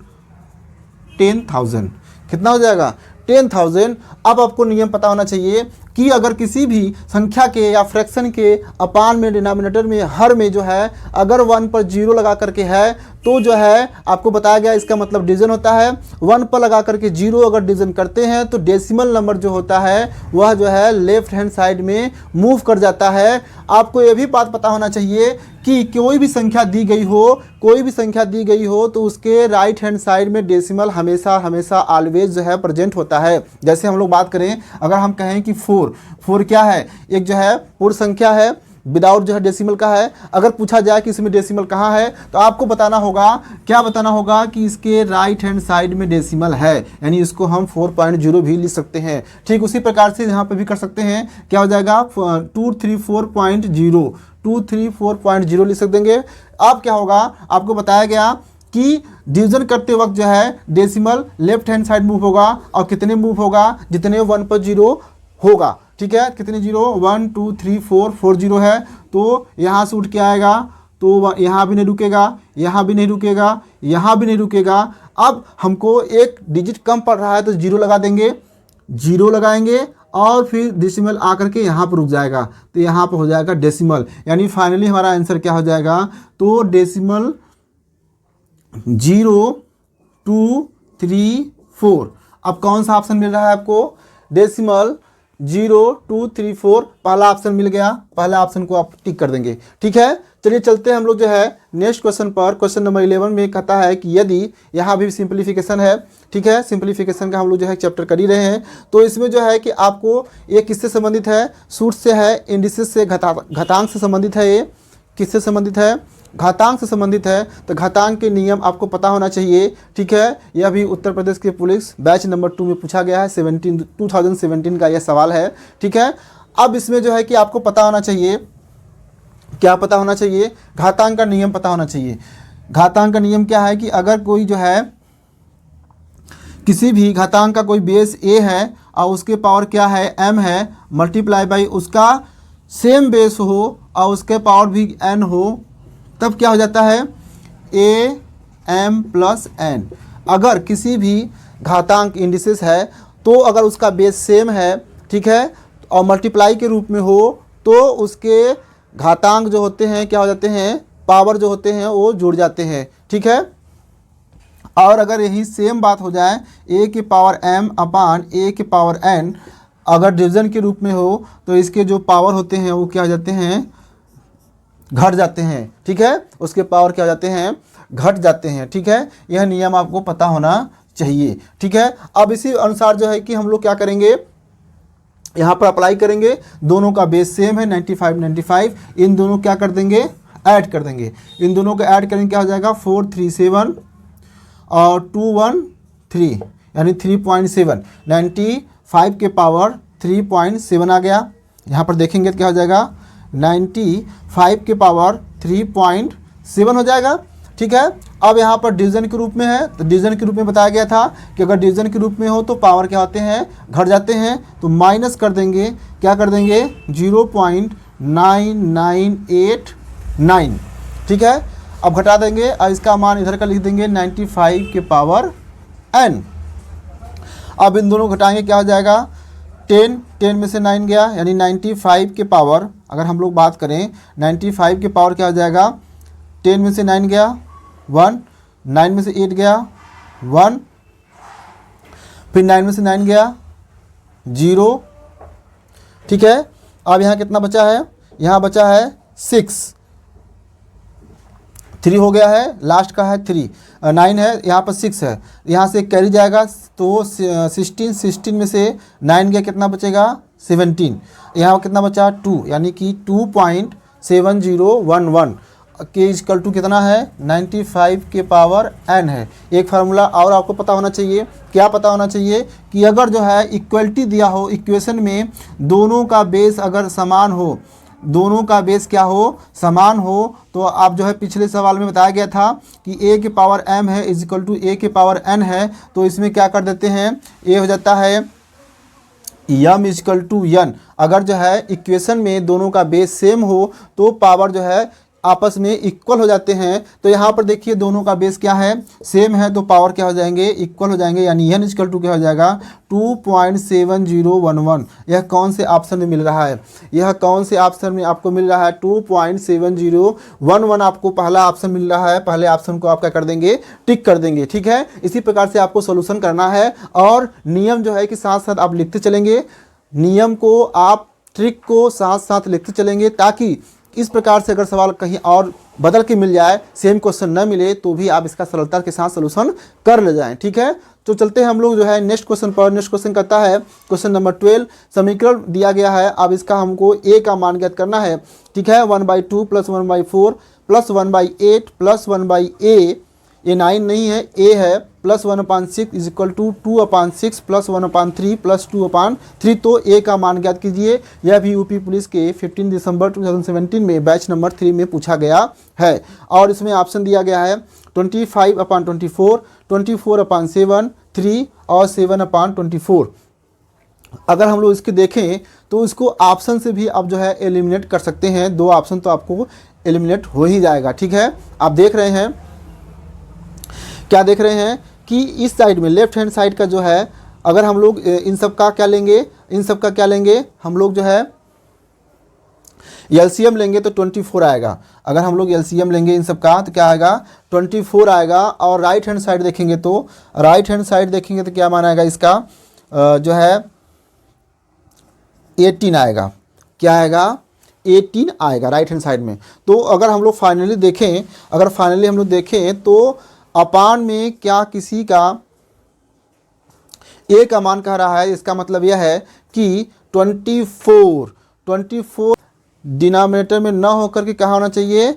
10,000, कितना हो जाएगा 10,000। अब आपको नियम पता होना चाहिए कि अगर किसी भी संख्या के या फ्रैक्शन के अपान में, डिनोमिनेटर में, हर में जो है अगर 1 पर 0 लगा करके है तो जो है आपको बताया गया इसका मतलब डिवीजन होता है। 1 पर लगा करके 0 अगर डिवीजन करते हैं तो डेसिमल नंबर जो होता है वह जो है लेफ्ट हैंड साइड में मूव कर जाता है। आपको ये भी बात पता होना चाहिए कि कोई भी संख्या दी गई हो, तो उसके राइट हैंड साइड में डेसिमल हमेशा ऑलवेज जो है प्रेजेंट होता है। जैसे हम लोग बात करें, अगर हम कहें कि 4 क्या है, एक जो है पूर्ण संख्या है विदाउट जो है डेसिमल का है। अगर पूछा जाए कि इसमें डेसिमल कहाँ है तो आपको बताना होगा, क्या बताना होगा कि इसके राइट हैंड साइड में डेसिमल है, यानी इसको हम 4.0 भी लिख सकते हैं। ठीक उसी प्रकार से यहाँ पे भी कर सकते हैं, क्या हो जाएगा 234.0 लिख देंगे। अब क्या होगा, आपको बताया गया कि डिवीजन करते वक्त जो है decimal left hand side move होगा, और कितने मूव होगा, जितने 1 पर 0 होगा, ठीक है। कितने 0 1 2 3 4 4 0 है, तो यहाँ से उठ के आएगा तो यहाँ भी नहीं रुकेगा, यहाँ भी नहीं रुकेगा, यहाँ भी नहीं रुकेगा। अब हमको एक डिजिट कम पड़ रहा है तो 0 लगा देंगे, 0 लगाएंगे और फिर डेसिमल आकर के यहाँ पर रुक जाएगा, तो यहाँ पर हो जाएगा डेसिमल। यानी फाइनली हमारा आंसर क्या हो जाएगा, तो डेसिमल 0 2 3 4। अब कौन सा ऑप्शन मिल रहा है आपको, डेसिमल 0 2 3 4, पहला ऑप्शन मिल गया, पहला ऑप्शन को आप टिक कर देंगे। ठीक है, चलिए चलते हैं हम लोग जो है नेक्स्ट क्वेश्चन पर। क्वेश्चन नंबर 11 में कहता है कि यदि, यहाँ भी सिंप्लीफिकेशन है, ठीक है, सिंप्लीफिकेशन का हम लोग जो है चैप्टर कर ही रहे हैं। तो इसमें जो है कि आपको ये किससे संबंधित है, सूत्र से है, इंडिसेस से, घातांक से संबंधित है। ये किससे संबंधित है, घातांक से संबंधित है। तो घातांक के नियम आपको पता होना चाहिए। ठीक है, यह भी उत्तर प्रदेश के पुलिस बैच नंबर 2 में पूछा गया है, 2017 का यह सवाल है। ठीक है, अब इसमें जो है कि आपको पता होना चाहिए, क्या पता होना चाहिए, घातांक का नियम पता होना चाहिए। घातांक का नियम क्या है कि अगर कोई जो है किसी भी घातांक का कोई बेस a है और उसके पावर क्या है m है, मल्टीप्लाई बाई उसका सेम बेस हो और उसके पावर भी n हो, तब क्या हो जाता है, a m प्लस n। अगर किसी भी घातांक इंडिसेस है तो अगर उसका बेस सेम है, ठीक है, और मल्टीप्लाई के रूप में हो तो उसके घातांक जो होते हैं क्या हो जाते हैं, पावर जो होते हैं वो जुड़ जाते हैं। ठीक है, और अगर यही सेम बात हो जाए a की पावर m अपान a की पावर n, अगर डिवीजन के रूप में हो तो इसके जो पावर होते हैं वो क्या हो जाते हैं, घट जाते हैं। ठीक है, उसके पावर क्या हो जाते हैं, घट जाते हैं। ठीक है, यह नियम आपको पता होना चाहिए। ठीक है, अब इसी अनुसार जो है कि हम लोग क्या करेंगे, यहाँ पर अप्लाई करेंगे। दोनों का बेस सेम है 95 95, इन दोनों क्या कर देंगे, ऐड कर देंगे। इन दोनों को ऐड करेंगे क्या हो जाएगा, 437 और 213 यानी 3.7, 95 के पावर 3.7 आ गया। यहाँ पर देखेंगे तो क्या हो जाएगा, 95 के पावर 3.7 हो जाएगा। ठीक है, अब यहाँ पर डिवीजन के रूप में है तो डिवीजन के रूप में बताया गया था कि अगर डिवीजन के रूप में हो तो पावर क्या होते हैं, घट जाते हैं। तो माइनस कर देंगे, क्या कर देंगे, 0.9989। ठीक है, अब घटा देंगे और इसका मान इधर का लिख देंगे 95 के पावर n। अब इन दोनों घटाएंगे क्या हो जाएगा, 10 में से 9 गया यानी 95 के पावर, अगर हम लोग बात करें 95 के पावर क्या हो जाएगा, 10 में से 9 गया 1, 9 में से 8 गया 1, फिर 9 में से 9 गया 0। ठीक है, अब यहाँ कितना बचा है, यहाँ बचा है 6, 3 हो गया है, लास्ट का है 3, 9 है, यहाँ पर 6 है, यहाँ से कैरी जाएगा तो 16 में से 9 गया, कितना बचेगा 17, यहाँ कितना बचा 2 यानी कि 2.7011 के इक्वल टू कितना है, 95 के पावर n है। एक फार्मूला और आपको पता होना चाहिए, क्या पता होना चाहिए कि अगर जो है इक्वलिटी दिया हो इक्वेशन में, दोनों का बेस अगर समान हो, दोनों का बेस क्या हो, समान हो, तो आप जो है पिछले सवाल में बताया गया था कि a के पावर m है इज इक्वल टू a के पावर n है, तो इसमें क्या कर देते हैं, a हो जाता है m इक्वल टू n। अगर जो है इक्वेशन में दोनों का बेस सेम हो तो पावर जो है आपस में इक्वल हो जाते हैं। तो यहाँ पर देखिए दोनों का बेस क्या है, सेम है, तो पावर क्या हो जाएंगे, इक्वल हो जाएंगे, यानी n इक्वल टू क्या हो जाएगा 2.7011। यह कौन से ऑप्शन में मिल रहा है, यह कौन से ऑप्शन में आपको मिल रहा है, 2.7011 आपको पहला ऑप्शन मिल रहा है। पहले ऑप्शन को आप क्या कर देंगे, टिक कर देंगे। ठीक है, इसी प्रकार से आपको सोल्यूशन करना है और नियम जो है कि साथ साथ आप लिखते चलेंगे, नियम को आप ट्रिक को साथ साथ लिखते चलेंगे, ताकि इस प्रकार से अगर सवाल कहीं और बदल के मिल जाए, सेम क्वेश्चन न मिले, तो भी आप इसका सरलता के साथ सलूशन कर ले जाएं। ठीक है, तो चलते हैं हम लोग जो है नेक्स्ट क्वेश्चन पर। नेक्स्ट क्वेश्चन कहता है क्वेश्चन नंबर 12, समीकरण दिया गया है, अब इसका हमको a का मान ज्ञात करना है। ठीक है, 1/2 प्लस 1/4 प्लस 1/8 प्लस 1/a, ये 9 नहीं है, a है, plus 1/6 is equal to 2/6 plus 1/3 plus 2/3। तो a का मान ज्ञात कीजिए। यह भी यूपी पुलिस के 15 दिसंबर 2017 में बैच नंबर 3 में पूछा गया है और इसमें ऑप्शन दिया गया है 25/24, 24/7, 3 और 7/24। अगर हम लोग इसके देखें तो इसको ऑप्शन से भी आप जो है एलिमिनेट कर सकते हैं। दो ऑप्शन तो आपको एलिमिनेट हो ही जाएगा। ठीक है, आप देख रहे हैं, क्या देख रहे हैं कि इस साइड में लेफ्ट हैंड साइड का जो है, अगर हम लोग इन सब का क्या लेंगे, इन सब का क्या लेंगे हम लोग जो है एलसीएम लेंगे तो 24 आएगा। अगर हम लोग एलसीएम लेंगे इन सब का तो क्या आएगा, 24 आएगा। और राइट हैंड साइड देखेंगे तो, राइट हैंड साइड देखेंगे तो क्या मान आएगा इसका, जो है 18 आएगा। क्या आएगा, 18 आएगा राइट हैंड साइड में। तो अगर हम लोग फाइनली देखें, अगर फाइनली हम लोग देखें तो अपान में क्या किसी का ए का मान कह रहा है, इसका मतलब यह है कि 24 डिनोमिनेटर में न होकर के कहाँ होना चाहिए,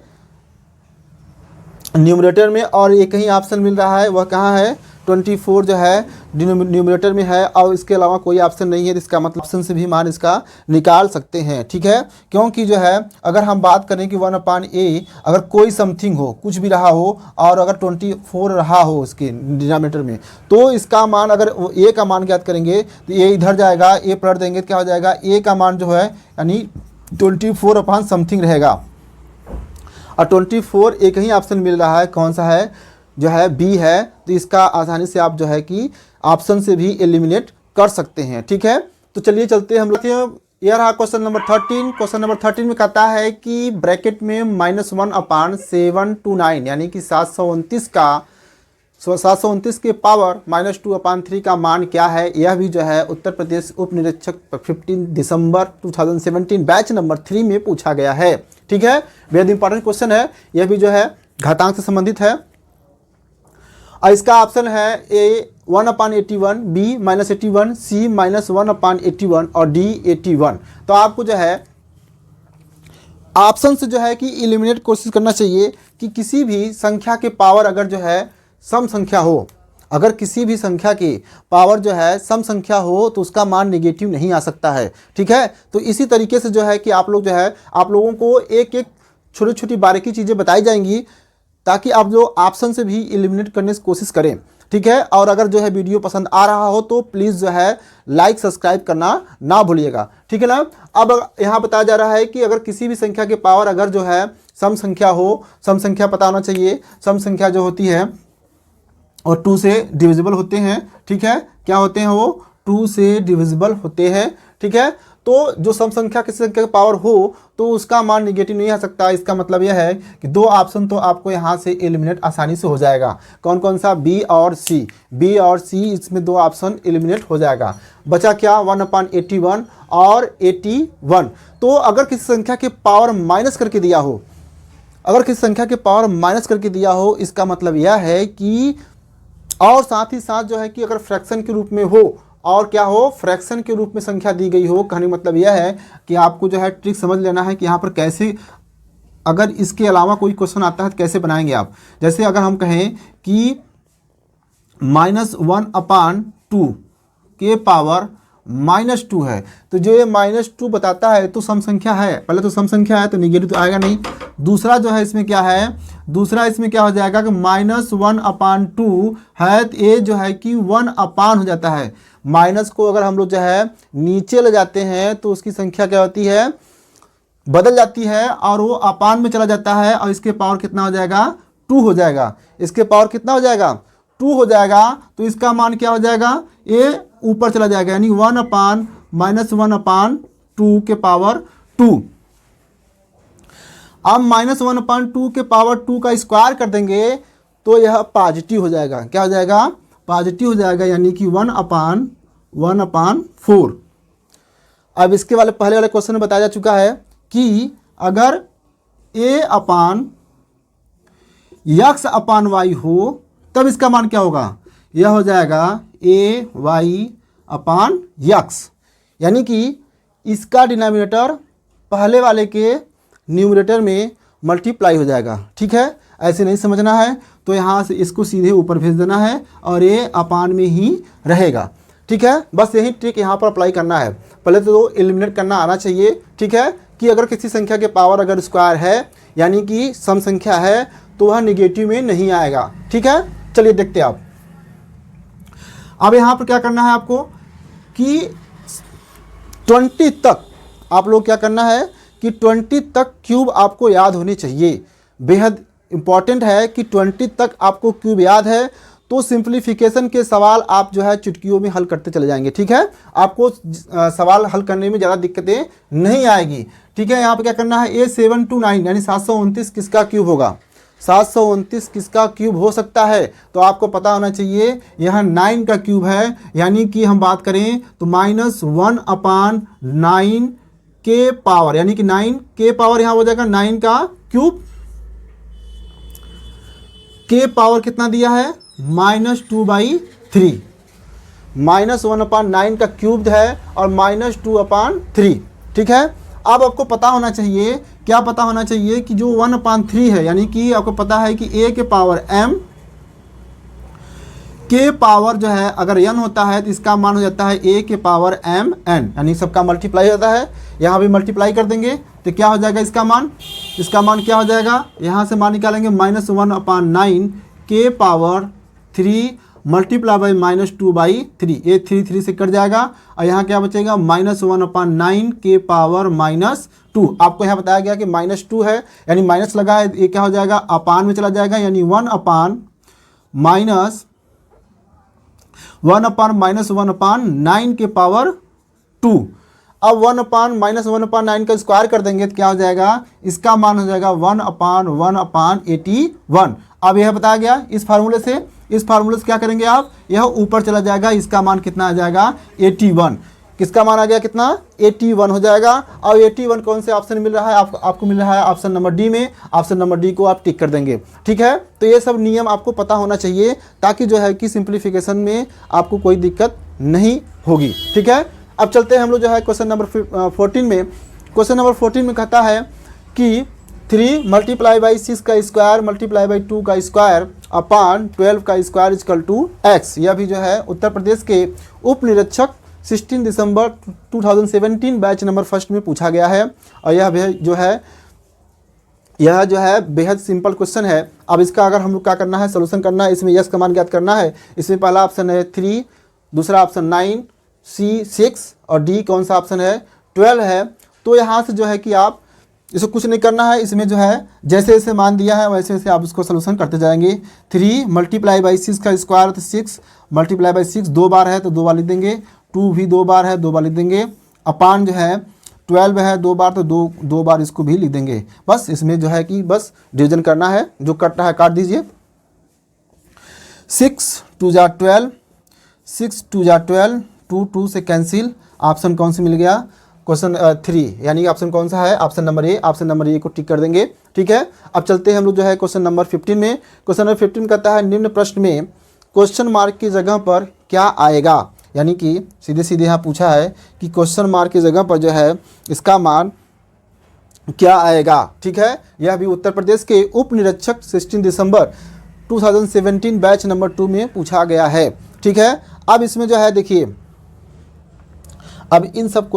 न्यूमरेटर में। और एक ही ऑप्शन मिल रहा है, वह कहाँ है, 24 जो है न्यूमरेटर में है और इसके अलावा कोई ऑप्शन नहीं है। तो इसका मतलब ऑप्शन से भी मान इसका निकाल सकते हैं। ठीक है, क्योंकि जो है अगर हम बात करें कि 1/a अगर कोई समथिंग हो, कुछ भी रहा हो और अगर 24 रहा हो उसके डिनोमिनेटर में, तो इसका मान अगर a का मान ज्ञात करेंगे तो a इधर जाएगा, a पलट देंगे तो क्या हो जाएगा, a का मान जो है यानी 24 समथिंग रहेगा। और 24 एक ही ऑप्शन मिल रहा है, कौन सा है, जो है बी है। तो इसका आसानी से आप जो है कि ऑप्शन से भी एलिमिनेट कर सकते हैं। ठीक है, तो चलिए चलते हैं हम लोग। यह रहा क्वेश्चन नंबर 13। क्वेश्चन नंबर 13 में कहता है कि ब्रैकेट में -1/729 यानी कि 729 के पावर -2/3 का मान क्या है। यह भी जो है उत्तर प्रदेश उप निरीक्षक 15 दिसंबर 2017 बैच नंबर 3 में पूछा गया है। ठीक है, बेहद इंपॉर्टेंट क्वेश्चन है। यह भी जो है घातांक से संबंधित है और इसका ऑप्शन है ए 1/81, बी -81, सी -1/81 और डी 81। तो आपको जो है ऑप्शन से जो है कि एलिमिनेट कोशिश करना चाहिए कि किसी भी संख्या के पावर अगर जो है सम संख्या हो, अगर किसी भी संख्या की पावर जो है सम संख्या हो तो उसका मान नेगेटिव नहीं आ सकता है। ठीक है, तो इसी तरीके से जो है कि आप लोग जो है, आप लोगों को एक एक छोटी छोटी बारीकी चीज़ें बताई जाएंगी ताकि आप जो ऑप्शन से भी एलिमिनेट करने की कोशिश करें। ठीक है, और अगर जो है वीडियो पसंद आ रहा हो तो प्लीज़ जो है लाइक सब्सक्राइब करना ना भूलिएगा। ठीक है ना। अब यहाँ बताया जा रहा है कि अगर किसी भी संख्या के पावर अगर जो है सम संख्या हो, सम संख्या पता होना चाहिए, सम संख्या जो होती है और 2 से डिविजिबल होते हैं। ठीक है, क्या होते हैं वो, 2 से डिविजिबल होते हैं। ठीक है, तो जो सम संख्या किसी संख्या का पावर हो तो उसका मान निगेटिव नहीं आ सकता। इसका मतलब यह है कि दो ऑप्शन तो आपको यहाँ से एलिमिनेट आसानी से हो जाएगा। कौन कौन सा, बी और सी, बी और सी, इसमें दो ऑप्शन एलिमिनेट हो जाएगा। बचा क्या, 1/81 और 81। तो अगर किसी संख्या के पावर माइनस करके दिया हो, अगर किसी संख्या के पावर माइनस करके दिया हो, इसका मतलब यह है कि, और साथ ही साथ जो है कि अगर फ्रैक्शन के रूप में हो, और क्या हो, फ्रैक्शन के रूप में संख्या दी गई हो। कहने मतलब यह है कि आपको जो है ट्रिक समझ लेना है कि यहाँ पर कैसे, अगर इसके अलावा कोई क्वेश्चन आता है तो कैसे बनाएंगे आप। जैसे अगर हम कहें कि -1/2 के पावर -2 है, तो जो ये -2 बताता है तो सम संख्या है, पहले तो सम संख्या है तो निगेटिव तो आएगा नहीं। दूसरा जो है इसमें क्या है, दूसरा इसमें क्या हो जाएगा कि -1/2 है तो ये जो है कि 1/, हो जाता है। माइनस को अगर हम लोग जो है नीचे ले जाते हैं तो उसकी संख्या क्या होती है, बदल जाती है और वो अपान में चला जाता है और इसके पावर कितना हो जाएगा, 2 हो जाएगा। इसके पावर कितना हो जाएगा, 2 हो जाएगा। तो इसका मान क्या हो जाएगा, ये ऊपर चला जाएगा, यानी 1/-1/2 के पावर 2। अब -1/2 के पावर 2 का स्क्वायर कर देंगे तो यह पॉजिटिव हो जाएगा। क्या हो जाएगा, पॉजिटिव हो जाएगा, यानी कि 1/4। अब इसके वाले पहले वाले क्वेश्चन में बताया जा चुका है कि अगर a/x/y हो तब इसका मान क्या होगा, यह हो जाएगा ay/x, यानी कि इसका डिनोमिनेटर पहले वाले के न्यूमरेटर में मल्टीप्लाई हो जाएगा। ठीक है, ऐसे नहीं समझना है तो यहाँ से इसको सीधे ऊपर भेज देना है और ये अपान में ही रहेगा। ठीक है, बस यही ट्रिक यहाँ पर अप्लाई करना है। पहले तो एलिमिनेट करना आना चाहिए। ठीक है, कि अगर किसी संख्या के पावर अगर स्क्वायर है यानी कि सम संख्या है तो वह निगेटिव में नहीं आएगा। ठीक है, चलिए देखते हैं आप। अब यहाँ पर क्या करना है आपको कि 20 तक आप लोग क्या करना है कि 20 तक क्यूब आपको याद होने चाहिए। बेहद इंपॉर्टेंट है कि 20 तक आपको क्यूब याद है तो सिंप्लीफिकेशन के सवाल आप जो है चुटकियों में हल करते चले जाएंगे। ठीक है, आपको सवाल हल करने में ज़्यादा दिक्कतें नहीं आएगी। ठीक है, यहाँ पे क्या करना है, A729 यानी 729 किसका क्यूब होगा, 729 किसका क्यूब हो सकता है, तो आपको पता होना चाहिए यहाँ 9 का क्यूब है, यानी कि हम बात करें तो -1/9 के पावर, यानी कि 9 के पावर यहाँ हो जाएगा 9 का क्यूब, के पावर कितना दिया है -2/3, -1/9 का क्यूब है और -2/3। ठीक है, अब आपको पता होना चाहिए, क्या पता होना चाहिए कि जो 1/3 है, यानी कि आपको पता है कि a के पावर m के पावर जो है अगर n होता है तो इसका मान हो जाता है a के पावर m n, यानी सबका मल्टीप्लाई होता है। यहाँ भी मल्टीप्लाई कर देंगे तो क्या हो जाएगा इसका मान क्या हो जाएगा, यहाँ से मान निकालेंगे -1/9 के पावर 3 मल्टीप्लाई बाई -2/3, ये 3 से कट जाएगा और यहाँ क्या बचेगा -1/9 के पावर -2। आपको यहाँ बताया गया कि -2 है यानी माइनस लगा है, ये क्या हो जाएगा अपान में चला जाएगा, यानी 1/-1/-9 के पावर 2। अब 1/-1/9 का स्क्वायर कर देंगे तो क्या हो जाएगा, इसका मान हो जाएगा 1/1/81। अब यह बताया गया इस फार्मूले से क्या करेंगे आप, यह ऊपर चला जाएगा, इसका मान कितना आ जाएगा 81। किसका मान आ गया कितना 81 हो जाएगा। और 81 कौन से ऑप्शन मिल रहा है आपको मिल रहा है ऑप्शन नंबर डी में, ऑप्शन नंबर डी को आप टिक कर देंगे। ठीक है, तो ये सब नियम आपको पता होना चाहिए ताकि जो है कि सिंप्लीफिकेशन में आपको कोई दिक्कत नहीं होगी। ठीक है, अब चलते हैं हम लोग जो है क्वेश्चन नंबर 14 में। क्वेश्चन नंबर 14 में कहता है कि 3 × 6 का स्क्वायर × 2 का स्क्वायर अपान 12 का स्क्वायर इक्वल टू x। यह भी जो है उत्तर प्रदेश के उप निरीक्षक 16 दिसंबर 2017 बैच नंबर फर्स्ट में पूछा गया है। और यह जो है बेहद सिंपल क्वेश्चन है। अब इसका अगर हम लोग क्या करना है, सोल्यूशन करना है, इसमें यस का मान ज्ञात करना है। इसमें पहला ऑप्शन है 3, दूसरा ऑप्शन 9, सी 6 और डी कौन सा ऑप्शन है 12 है। तो यहाँ से जो है कि आप इसको कुछ नहीं करना है, इसमें जो है जैसे जैसे मान दिया है वैसे वैसे आप उसको सोल्यूशन करते जाएंगे। 3 × 6 का स्क्वायर तो 6 × 6 2 बार है तो 2 बार लिख देंगे, 2 भी 2 बार है 2 बार लिख देंगे, अपान जो है 12 है 2 बार तो 2 बार इसको भी लिख देंगे। बस इसमें जो है कि बस डिवीजन करना है, जो कटना है काट दीजिए। 6 2 × 12, 6 2 × 12, 2 से कैंसिल, ऑप्शन कौन सा मिल गया क्वेश्चन 3, यानी ऑप्शन कौन सा है ऑप्शन नंबर ए। ऑप्शन नंबर ए को टिक कर देंगे। ठीक है, अब चलते हैं हम लोग जो है क्वेश्चन नंबर 15 में। क्वेश्चन नंबर 15 कहता है निम्न प्रश्न में क्वेश्चन मार्क की जगह पर क्या आएगा, यानी कि सीधे सीधे यहाँ पूछा है कि क्वेश्चन मार्क की जगह पर जो है इसका मान क्या आएगा। ठीक है, यह भी उत्तर प्रदेश के उप निरीक्षक 16 दिसंबर 2017 बैच नंबर 2 में पूछा गया है। ठीक है, अब इसमें जो है देखिए, अब इन सब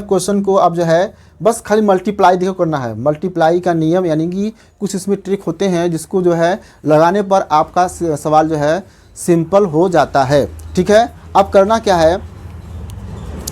क्वेश्चन को अब जो है बस खाली मल्टीप्लाई देखो करना है। मल्टीप्लाई का नियम यानी कि कुछ इसमें ट्रिक होते हैं जिसको जो है लगाने पर आपका सवाल जो है सिंपल हो जाता है। ठीक है, अब करना क्या है,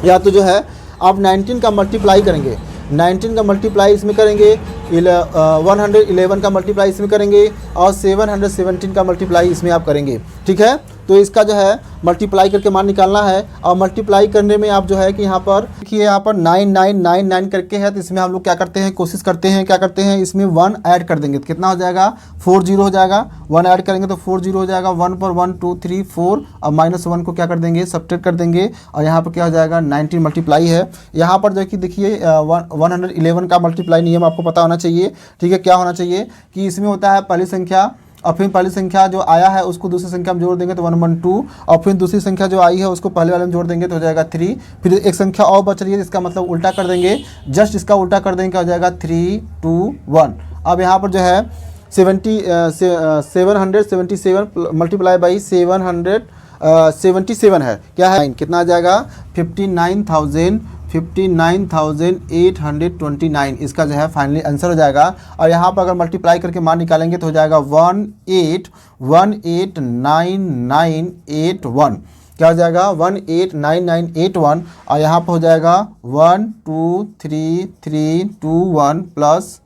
या तो जो है आप 19 का मल्टीप्लाई करेंगे, 19 का मल्टीप्लाई इसमें करेंगे, 111 का मल्टीप्लाई इसमें करेंगे और 717 का मल्टीप्लाई इसमें आप करेंगे। ठीक है, तो इसका जो है मल्टीप्लाई करके मान निकालना है। और मल्टीप्लाई करने में आप जो है कि यहाँ पर देखिए, यहाँ पर 9999 करके है, तो इसमें हम लोग क्या करते हैं, कोशिश करते हैं क्या करते हैं, इसमें 1 ऐड कर देंगे तो कितना हो जाएगा 40 हो जाएगा। 1 ऐड करेंगे तो 40 हो जाएगा। 1 पर 1 2 3 4 और -1 को क्या कर देंगे सब्ट्रैक्ट कर देंगे और यहाँ पर क्या हो जाएगा 19 मल्टीप्लाई है। यहाँ पर जो कि देखिए 111 का मल्टीप्लाई नियम आपको पता होना चाहिए। ठीक है, क्या होना चाहिए कि इसमें होता है पहली संख्या और फिर पहली संख्या जो आया है उसको दूसरी संख्या में जोड़ देंगे तो 112 और फिर दूसरी संख्या जो आई है उसको पहले वाले में जोड़ देंगे तो हो जाएगा 3। फिर एक संख्या और बच रही है, इसका मतलब उल्टा कर देंगे, जस्ट इसका उल्टा कर देंगे, हो जाएगा 3 2 1। अब यहाँ पर जो है 777 मल्टीप्लाई बाई 777 है, क्या है कितना आ जाएगा 59,829 इसका जो है फाइनली आंसर हो जाएगा। और यहाँ पर अगर मल्टीप्लाई करके मान निकालेंगे तो हो जाएगा 1818991। क्या हो जाएगा 189981 और यहाँ पर हो जाएगा 123321 प्लस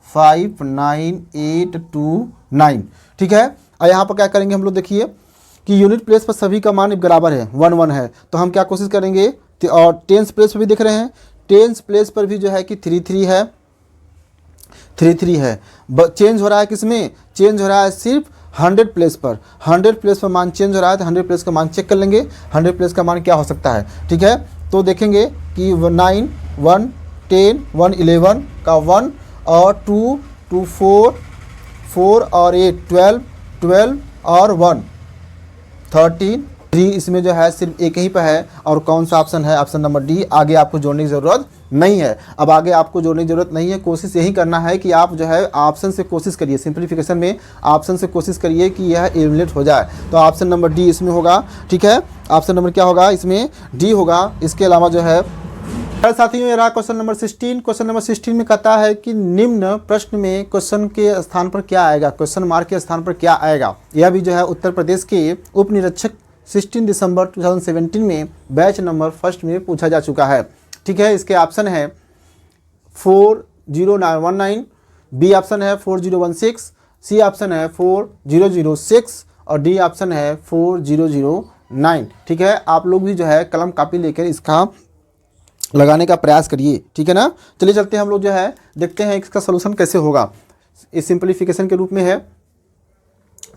59829। ठीक है। और यहाँ पर क्या करेंगे हम लोग, देखिए कि यूनिट प्लेस पर सभी का मान बराबर है, 1 1 है, तो हम क्या कोशिश करेंगे, और टेंस प्लेस पर भी देख रहे हैं, टेंस प्लेस पर भी जो है कि 3 3 है, 3 3 है। चेंज हो रहा है किसमें, चेंज हो रहा है सिर्फ 100 प्लेस पर, 100 प्लेस पर मान चेंज हो रहा है, तो 100 प्लेस का मान चेक कर लेंगे, 100 प्लेस का मान क्या हो सकता है। ठीक है, तो देखेंगे कि 9 1 10 1 11 का 1 और 2 2 4 4 और 8 12 12 और 1 13 3, इसमें जो है सिर्फ एक ही पे है, और कौन सा ऑप्शन है, ऑप्शन नंबर डी। आगे आपको जोड़ने की ज़रूरत नहीं है। अब आगे आपको जोड़ने की ज़रूरत नहीं है, कोशिश यही करना है कि आप जो है ऑप्शन से कोशिश करिए, सिंप्लीफिकेशन में ऑप्शन से कोशिश करिए कि यह एलिमिनेट हो जाए, तो ऑप्शन नंबर डी इसमें होगा। ठीक है, ऑप्शन नंबर क्या होगा, इसमें डी होगा। इसके अलावा जो है साथियों, रहा क्वेश्चन नंबर 16। क्वेश्चन नंबर 16 में कहता है कि निम्न प्रश्न में क्वेश्चन के स्थान पर क्या आएगा, क्वेश्चन मार्क के स्थान पर क्या आएगा। यह भी जो है उत्तर प्रदेश के उप निरीक्षक 16 दिसंबर 2017 में बैच नंबर 1 में पूछा जा चुका है। ठीक है, इसके ऑप्शन है 40919, बी ऑप्शन है 4016, सी ऑप्शन है 4006 और डी ऑप्शन है 4009। ठीक है, आप लोग भी जो है कलम कापी लेकर इसका लगाने का प्रयास करिए। ठीक है ना, चलिए चलते हैं हम लोग जो है देखते हैं इसका सलूशन कैसे होगा। इस सिंप्लीफिकेशन के रूप में है,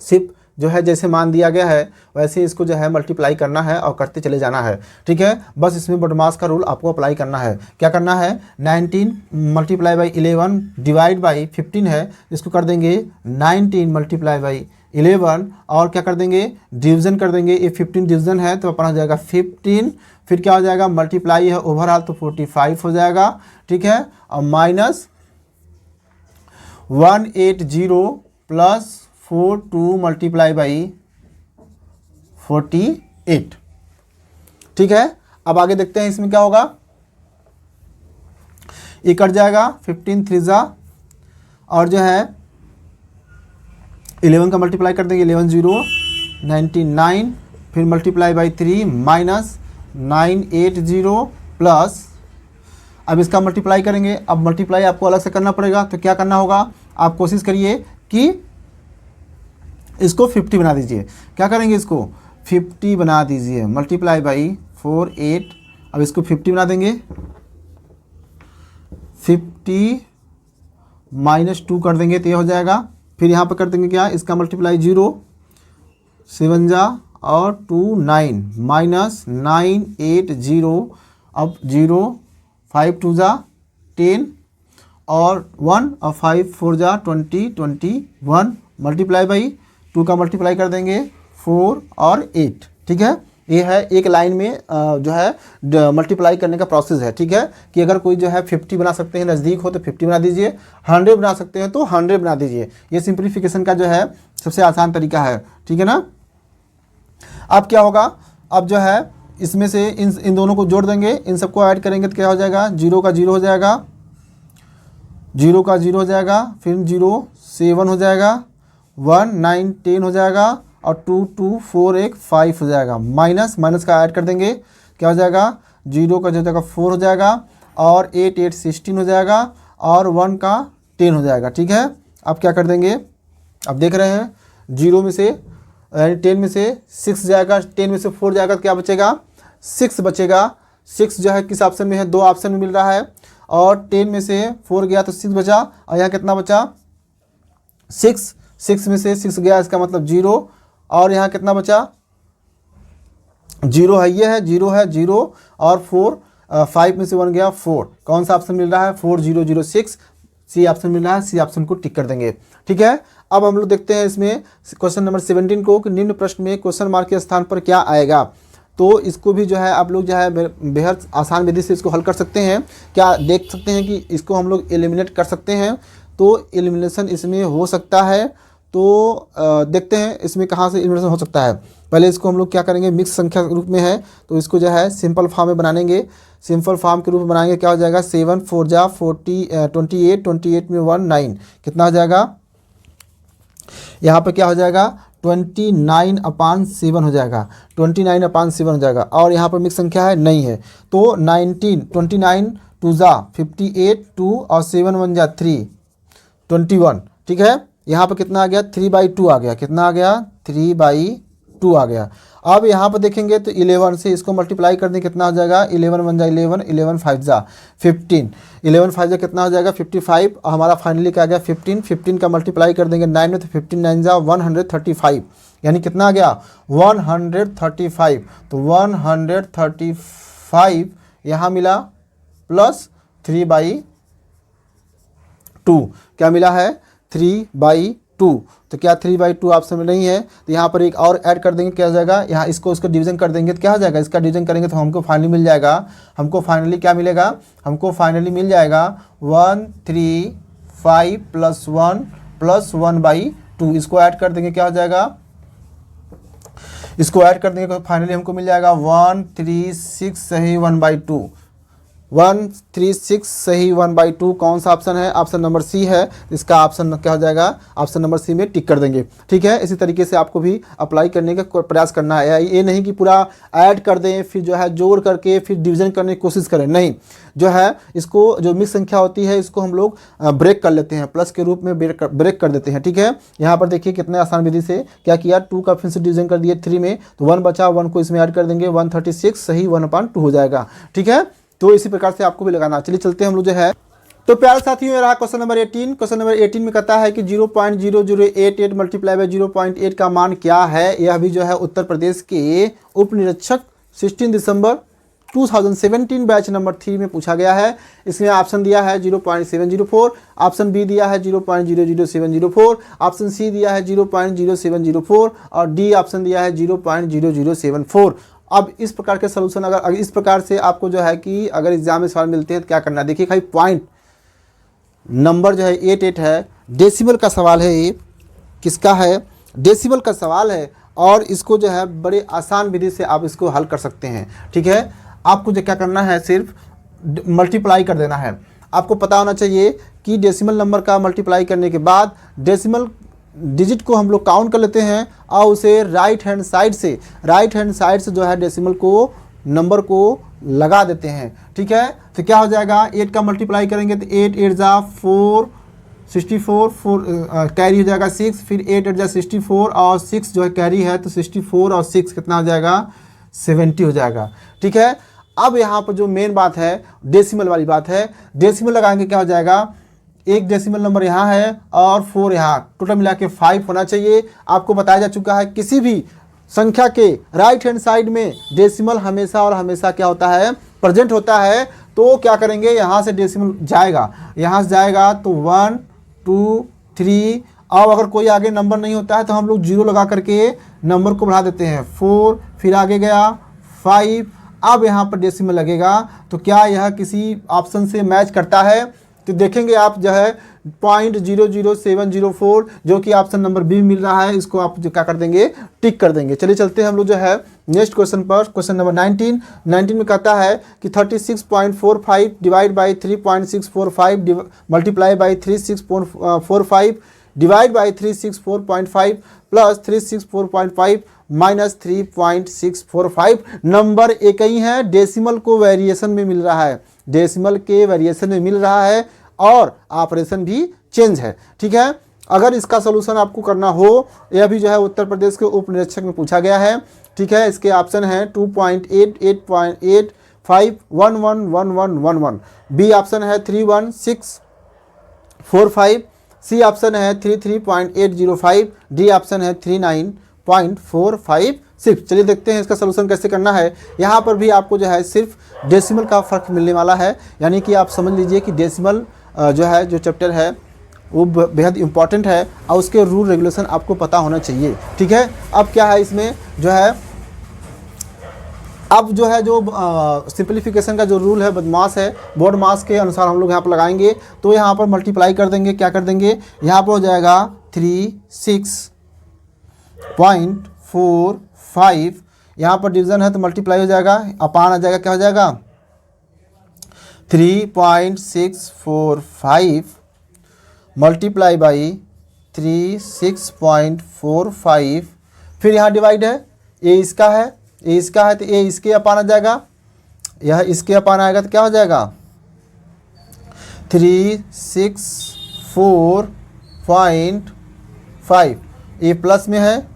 सिर्फ जो है जैसे मान दिया गया है वैसे इसको जो है मल्टीप्लाई करना है और करते चले जाना है। ठीक है, बस इसमें बॉडमास का रूल आपको अप्लाई करना है। क्या करना है, 19 मल्टीप्लाई बाई 11 डिवाइड बाई 15 है, इसको कर देंगे 19 मल्टीप्लाई बाई 11 और क्या कर देंगे, डिवीजन कर देंगे। ये 15 डिवीजन है तो अपना हो जाएगा 15, फिर क्या हो जाएगा, मल्टीप्लाई है ओवरऑल तो 45 हो जाएगा। ठीक है, और माइनस 180 प्लस 42 मल्टीप्लाई बाई 48। ठीक है, अब आगे देखते हैं इसमें क्या होगा, ये कट जाएगा 15 3 और जो है 11 का मल्टीप्लाई कर देंगे, 11 0 99, फिर मल्टीप्लाई बाई 3 माइनस 980 प्लस, अब इसका मल्टीप्लाई करेंगे। अब मल्टीप्लाई आपको अलग से करना पड़ेगा, तो क्या करना होगा, आप कोशिश करिए कि इसको 50 बना दीजिए। क्या करेंगे, इसको 50 बना दीजिए, मल्टीप्लाई बाई 48, अब इसको 50 बना देंगे, 50 माइनस 2 कर देंगे तो ये हो जाएगा। फिर यहाँ पर कर देंगे क्या, इसका मल्टीप्लाई 0 7 जा और 2 9 माइनस 980, अब 0 5 2 जा 10 और 1 और 5 4 जा 20 21 मल्टीप्लाई बाई 2 का मल्टीप्लाई कर देंगे 4 और 8। ठीक है, ये है एक लाइन में जो है मल्टीप्लाई करने का प्रोसेस है। ठीक है, कि अगर कोई जो है 50 बना सकते हैं, नज़दीक हो तो 50 बना दीजिए, 100 बना सकते हैं तो 100 बना दीजिए। ये सिंप्लीफिकेशन का जो है सबसे आसान तरीका है। ठीक है ना, अब क्या होगा, अब जो है इसमें से इन दोनों को जोड़ देंगे, इन सबको ऐड करेंगे तो क्या हो जाएगा, 0 का 0 हो जाएगा, 0 का 0 हो जाएगा, फिर 0 7 हो जाएगा, 1 9 10 हो जाएगा और 2 2 4 1 5 हो जाएगा, माइनस माइनस का ऐड कर देंगे, क्या हो जाएगा, 0 का जो जाएगा 4 हो जाएगा और 8 8 16 हो जाएगा और 1 का 10 हो जाएगा। ठीक है, अब क्या कर देंगे, अब देख रहे हैं 0 में से 10 में से 6 जाएगा, 10 में से 4 जाएगा तो क्या बचेगा, 6 बचेगा। 6 जो है किस ऑप्शन में है, 2 ऑप्शन में मिल रहा है, और 10 में से 4 गया तो 6 बचा, और यहाँ कितना बचा 6, 6 में से 6 गया इसका मतलब 0, और यहाँ कितना बचा 0 है, ये है 0 है 0 और 4 5 में से 1 गया 4, कौन सा ऑप्शन मिल रहा है 4006, सी ऑप्शन मिल रहा है, सी ऑप्शन को टिक कर देंगे। ठीक है, अब हम लोग देखते हैं इसमें क्वेश्चन नंबर 17 को कि निम्न प्रश्न में क्वेश्चन मार्क के स्थान पर क्या आएगा। तो इसको भी जो है आप लोग जो है बेहद आसान विधि से इसको हल कर सकते हैं। क्या देख सकते हैं कि इसको हम लोग एलिमिनेट कर सकते हैं, तो एलिमिनेशन इसमें हो सकता है। तो देखते हैं इसमें कहाँ से एलिमिनेशन हो सकता है। पहले इसको हम लोग क्या करेंगे, मिक्स संख्या के रूप में है तो इसको जो है सिंपल फॉर्म में बनाएंगे, सिंपल फॉर्म के रूप में बनाएंगे। क्या हो जाएगा, 7 4 जा 28 28 में 1 9, कितना हो जाएगा, यहाँ पर क्या हो जाएगा 29/7 हो जाएगा, 29/7 हो जाएगा। और यहाँ पर मिक्स संख्या है नहीं है, तो 29 2 जा 58, 2 और 7 1 जा 3 21। ठीक है, यहाँ पर कितना आ गया, 3/2 आ गया। कितना आ गया, 3/2 आ गया। अब यहाँ पर देखेंगे तो 11 से इसको मल्टीप्लाई कर दें, कितना हो जाएगा, 11 1 जा 11, 11 5 जा 15, 11 5 जा कितना हो जाएगा 55। और हमारा फाइनली क्या आ गया 15, 15 का मल्टीप्लाई कर देंगे 9 में तो 15 9 जा 135, यानी कितना आ गया 135। तो 135 यहाँ मिला प्लस 3/2, क्या मिला है 3/2। तो क्या 3/2 ऑप्शन में नहीं है, तो यहाँ पर एक और ऐड कर देंगे, क्या हो जाएगा, यहाँ इसको डिवीजन कर देंगे तो क्या हो जाएगा, इसका डिवीजन करेंगे तो हमको फाइनली मिल जाएगा, हमको फाइनली क्या मिलेगा, हमको फाइनली मिल जाएगा 135 + 1 + 1/2। इसको ऐड कर देंगे क्या हो जाएगा, इसको ऐड कर देंगे तो फाइनली हमको मिल जाएगा 136 सही 1/2, 136 सही 1/2। कौन सा ऑप्शन है, ऑप्शन नंबर सी है। इसका ऑप्शन क्या हो जाएगा, ऑप्शन नंबर सी में टिक कर देंगे। ठीक है, इसी तरीके से आपको भी अप्लाई करने का प्रयास करना है। ये नहीं कि पूरा ऐड कर दें फिर जो है जोड़ करके फिर डिवीजन करने की कोशिश करें, नहीं, जो है इसको जो मिक्स संख्या होती है इसको हम लोग ब्रेक कर लेते हैं, प्लस के रूप में ब्रेक कर देते हैं। ठीक है, यहाँ पर देखिए कितने आसान विधि से क्या किया, 2 का फिर से डिवीजन कर दिए 3 में, तो 1 बचा, 1 को इसमें ऐड कर देंगे, 136 सही 1/2 हो जाएगा। ठीक है, तो इसी प्रकार से आपको भी लगाना। चलिए चलते हैं हम लोग जो है, तो प्यारे साथियों ये रहा क्वेश्चन नंबर 18। क्वेश्चन नंबर 18 में कहता है कि 0.0088 मल्टीप्लाई बाय 0.8 का मान क्या है। यह भी जो है उत्तर प्रदेश के उप निरीक्षक 16 दिसंबर 2017 बैच नंबर 3 में पूछा गया है। इसमें ऑप्शन दिया है 0.704, ऑप्शन बी दिया है 0.00704, ऑप्शन सी दिया है 0.0704 और डी ऑप्शन दिया है 0.0074। अब इस प्रकार के सलूशन अगर इस प्रकार से आपको जो है कि अगर एग्जाम में सवाल मिलते हैं तो क्या करना है, देखिए भाई पॉइंट नंबर जो है 88 है, डेसिमल का सवाल है, ये किसका है, डेसिमल का सवाल है। और इसको जो है बड़े आसान विधि से आप इसको हल कर सकते हैं। ठीक है, आपको जो क्या करना है, सिर्फ मल्टीप्लाई कर देना है। आपको पता होना चाहिए कि डेसिमल नंबर का मल्टीप्लाई करने के बाद डेसिमल डिजिट को हम लोग काउंट कर लेते हैं और उसे राइट हैंड साइड से जो है डेसिमल को नंबर को लगा देते हैं। ठीक है, तो क्या हो जाएगा, 8 का मल्टीप्लाई करेंगे तो 8 8 जा 4 64, 4 कैरी हो जाएगा 6, फिर 8 8 जा 64 और 6 जो है कैरी है, तो 64 और 6 कितना हो जाएगा 70 हो जाएगा। ठीक है, अब यहाँ पर जो मेन बात है डेसिमल वाली बात है, डेसिमल लगाएंगे क्या हो जाएगा, एक डेसिमल नंबर यहाँ है और 4 यहाँ, टोटल मिला के 5 होना चाहिए। आपको बताया जा चुका है किसी भी संख्या के राइट हैंड साइड में डेसिमल हमेशा और हमेशा क्या होता है, प्रेजेंट होता है। तो क्या करेंगे, यहाँ से डेसिमल जाएगा, यहाँ से जाएगा तो 1 2 3, और अगर कोई आगे नंबर नहीं होता है तो हम लोग 0 लगा करके नंबर को बढ़ा देते हैं, 4, फिर आगे गया 5। अब यहाँ पर डेसिमल लगेगा तो क्या यह किसी ऑप्शन से मैच करता है, तो देखेंगे आप जो है 0.00704 जो कि ऑप्शन नंबर बी मिल रहा है, इसको आप जो क्या कर देंगे, टिक कर देंगे। चलिए चलते हैं हम लोग जो है नेक्स्ट क्वेश्चन पर। क्वेश्चन नंबर 19 में कहता है कि 36.45 divide by 3.645 multiply by 36.45 divide by 364.5 plus 364.5 minus 3.645। Number एक ही है, डेसिमल को वेरिएशन में मिल रहा है, डेसिमल के वेरिएशन में मिल रहा है और ऑपरेशन भी चेंज है। ठीक है, अगर इसका सोल्यूशन आपको करना हो, यह भी जो है उत्तर प्रदेश के उप निरीक्षक में पूछा गया है। ठीक है, इसके ऑप्शन है 2.8 8.8 5 1 1 1 1 1 1, बी ऑप्शन है 31645, सी ऑप्शन है 33.805, डी ऑप्शन है 39.456। चलिए देखते हैं इसका सलूशन कैसे करना है। यहाँ पर भी आपको जो है सिर्फ डेसिमल का फ़र्क मिलने वाला है, यानी कि आप समझ लीजिए कि डेसिमल जो है जो चैप्टर है वो बेहद इंपॉर्टेंट है और उसके रूल रेगुलेशन आपको पता होना चाहिए। ठीक है, अब क्या है इसमें जो है, अब जो है जो सिंपलीफिकेशन का जो रूल है बदमाश है, बोर्ड मास के अनुसार हम लोग यहाँ पर लगाएंगे। तो यहाँ पर मल्टीप्लाई कर देंगे, क्या कर देंगे, यहाँ पर हो जाएगा 36.45, यहाँ पर डिवीज़न है तो मल्टीप्लाई हो जाएगा, अपान आ जाएगा, क्या हो जाएगा 3.645 मल्टीप्लाई बाई 36.45, फिर यहाँ डिवाइड है, ए इसका है, ए इसका है तो ए इसके अपान आ जाएगा, यह इसके अपान आएगा तो क्या हो जाएगा 364.5, ए प्लस में है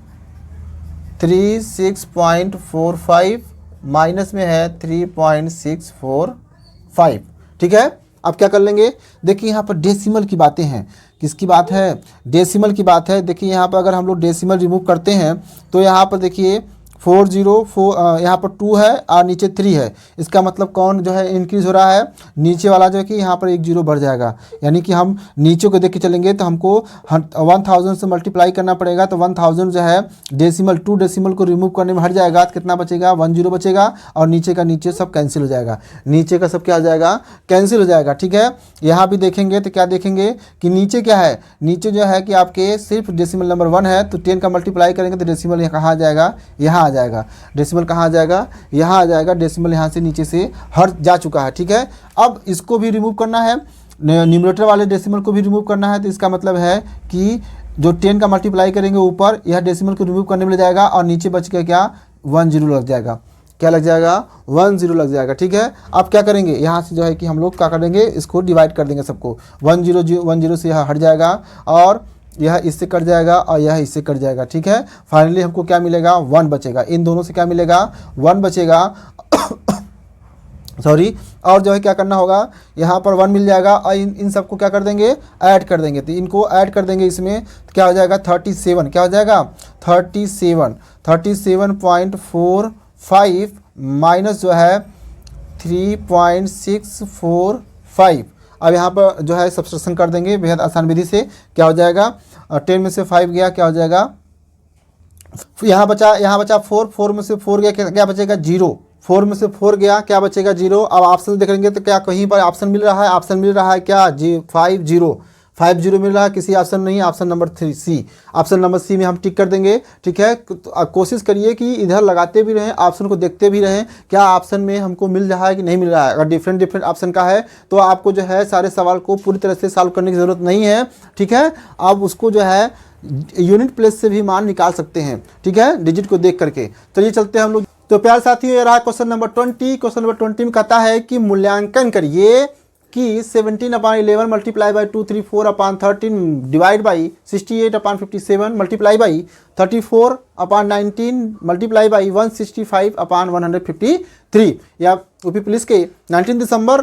36.45, माइनस में है 3.645। ठीक है, अब क्या कर लेंगे, देखिए यहाँ पर डेसिमल की बातें हैं, किसकी बात है, डेसिमल की बात है। देखिए यहाँ पर अगर हम लोग डेसिमल रिमूव करते हैं तो यहाँ पर देखिए 404, यहाँ पर 2 है और नीचे 3 है, इसका मतलब कौन जो है इंक्रीज़ हो रहा है, नीचे वाला जो है कि यहाँ पर एक जीरो बढ़ जाएगा, यानी कि हम नीचे को देख के चलेंगे तो हमको 1000 से मल्टीप्लाई करना पड़ेगा, तो 1000 जो है डेसिमल 2 डेसिमल को रिमूव करने में हट जाएगा तो कितना बचेगा 10 बचेगा, और नीचे का नीचे सब कैंसिल हो जाएगा, नीचे का सब क्या हो जाएगा कैंसिल हो जाएगा। ठीक है, यहाँ भी देखेंगे तो क्या देखेंगे कि नीचे क्या है, नीचे जो है कि आपके सिर्फ डेसिमल नंबर 1 है, तो 10 का मल्टीप्लाई करेंगे तो डेसिमल यहाँ कहाँ आ जाएगा, यहाँ आ जाएगा, डेसिमल कहाँ आ जाएगा, यहाँ आ जाएगा, डेसिमल यहाँ से नीचे से हट जा चुका है। ठीक है, अब इसको भी रिमूव करना है, न्यूमरेटर वाले डेसिमल को भी रिमूव करना है, तो इसका मतलब है कि जो 10 का मल्टीप्लाई करेंगे ऊपर, यह डेसिमल को रिमूव करने में लग जाएगा और नीचे बच के क्या 10 लग जाएगा, क्या लग जाएगा 10 लग जाएगा। ठीक है, अब क्या करेंगे, यहाँ से जो है कि हम लोग क्या करेंगे, इसको डिवाइड कर देंगे सबको, 10 से यह हट जाएगा और यह इससे कट जाएगा और यह इससे कट जाएगा। ठीक है, फाइनली हमको क्या मिलेगा 1 बचेगा, इन दोनों से क्या मिलेगा 1 बचेगा सॉरी, और जो है क्या करना होगा, यहाँ पर 1 मिल जाएगा और इन सबको क्या कर देंगे ऐड कर देंगे, तो इनको ऐड कर देंगे इसमें तो क्या हो जाएगा 37, क्या हो जाएगा 37.45 माइनस जो है 3.645। अब यहाँ पर जो है सब्सट्रैक्शन कर देंगे बेहद आसान विधि से, क्या हो जाएगा 10 में से 5 गया, क्या हो जाएगा, यहाँ बचा 4 में से 4 गया, क्या बचेगा 0, 4 में से 4 गया, क्या बचेगा 0। अब ऑप्शन देखेंगे तो क्या कहीं पर ऑप्शन मिल रहा है, ऑप्शन मिल रहा है क्या 50 मिल रहा है, किसी ऑप्शन नहीं, ऑप्शन नंबर 3 सी, ऑप्शन नंबर सी में हम टिक कर देंगे। ठीक है, तो कोशिश करिए कि इधर लगाते भी रहें, ऑप्शन को देखते भी रहें, क्या ऑप्शन में हमको मिल रहा है कि नहीं मिल रहा है। अगर डिफरेंट ऑप्शन का है तो आपको जो है सारे सवाल को पूरी तरह से सॉल्व करने की ज़रूरत नहीं है। ठीक है, आप उसको जो है यूनिट प्लेस से भी मान निकाल सकते हैं। ठीक है, डिजिट को देख करके। चलिए चलते हैं हम लोग। तो प्यारे साथियों, ये रहा क्वेश्चन नंबर 20। क्वेश्चन नंबर 20 में कहता है कि मूल्यांकन करिए कि 17/11 multiply by 234/13 divide by 68/57 multiply by 34/19 multiply by 165/153। या यूपी पुलिस के 19 दिसंबर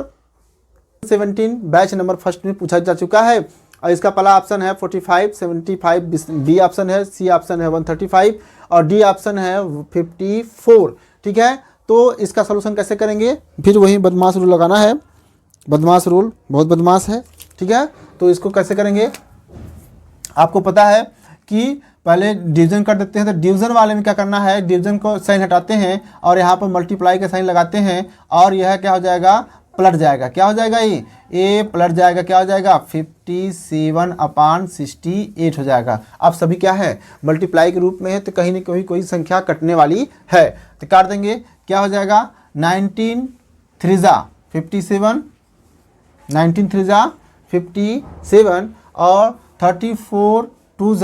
17 बैच नंबर फर्स्ट में पूछा जा चुका है, और इसका पहला ऑप्शन है 45, 75, बी ऑप्शन है, सी ऑप्शन है 135 और डी ऑप्शन है 54। ठीक है, तो इसका सलूशन कैसे करेंगे, फिर वही बदमाश रूल लगाना है, बदमाश रूल बहुत बदमाश है। ठीक है, तो इसको कैसे करेंगे, आपको पता है कि पहले डिवीजन कर देते हैं, तो डिवीजन वाले में क्या करना है, डिवीजन को साइन हटाते हैं और यहाँ पर मल्टीप्लाई का साइन लगाते हैं, और यह क्या हो जाएगा पलट जाएगा, क्या हो जाएगा ये ए पलट जाएगा, क्या हो जाएगा 57/68 हो जाएगा। अब सभी क्या है मल्टीप्लाई के रूप में है, तो कहीं ना कहीं कोई संख्या कटने वाली है, तो काट देंगे, क्या हो जाएगा 19 3 57, 19 3 57 और 34 2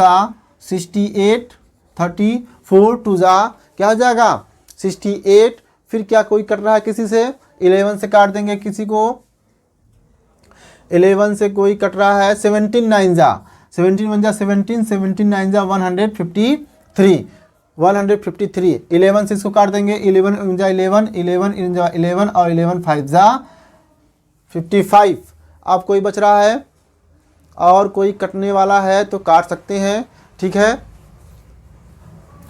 68, 34 2 क्या हो जाएगा 68। फिर क्या कोई कट रहा है किसी से, 11 से काट देंगे, किसी को 11 से कोई कट रहा है, 17 9 17 1 17, 17 9 153, 153। 11 से इसको काट देंगे, 11 11 11 11 और 11 5 55। अब कोई बच रहा है और कोई कटने वाला है तो काट सकते हैं। ठीक है,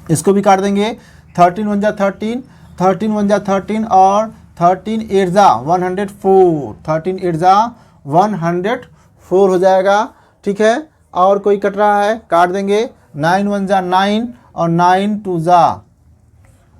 इसको भी काट देंगे, 13 1 13, 13 1 13 और 13 8 104, 13 8 104 हो जाएगा। ठीक है, और कोई कट रहा है काट देंगे, 9 1 9 और 9 2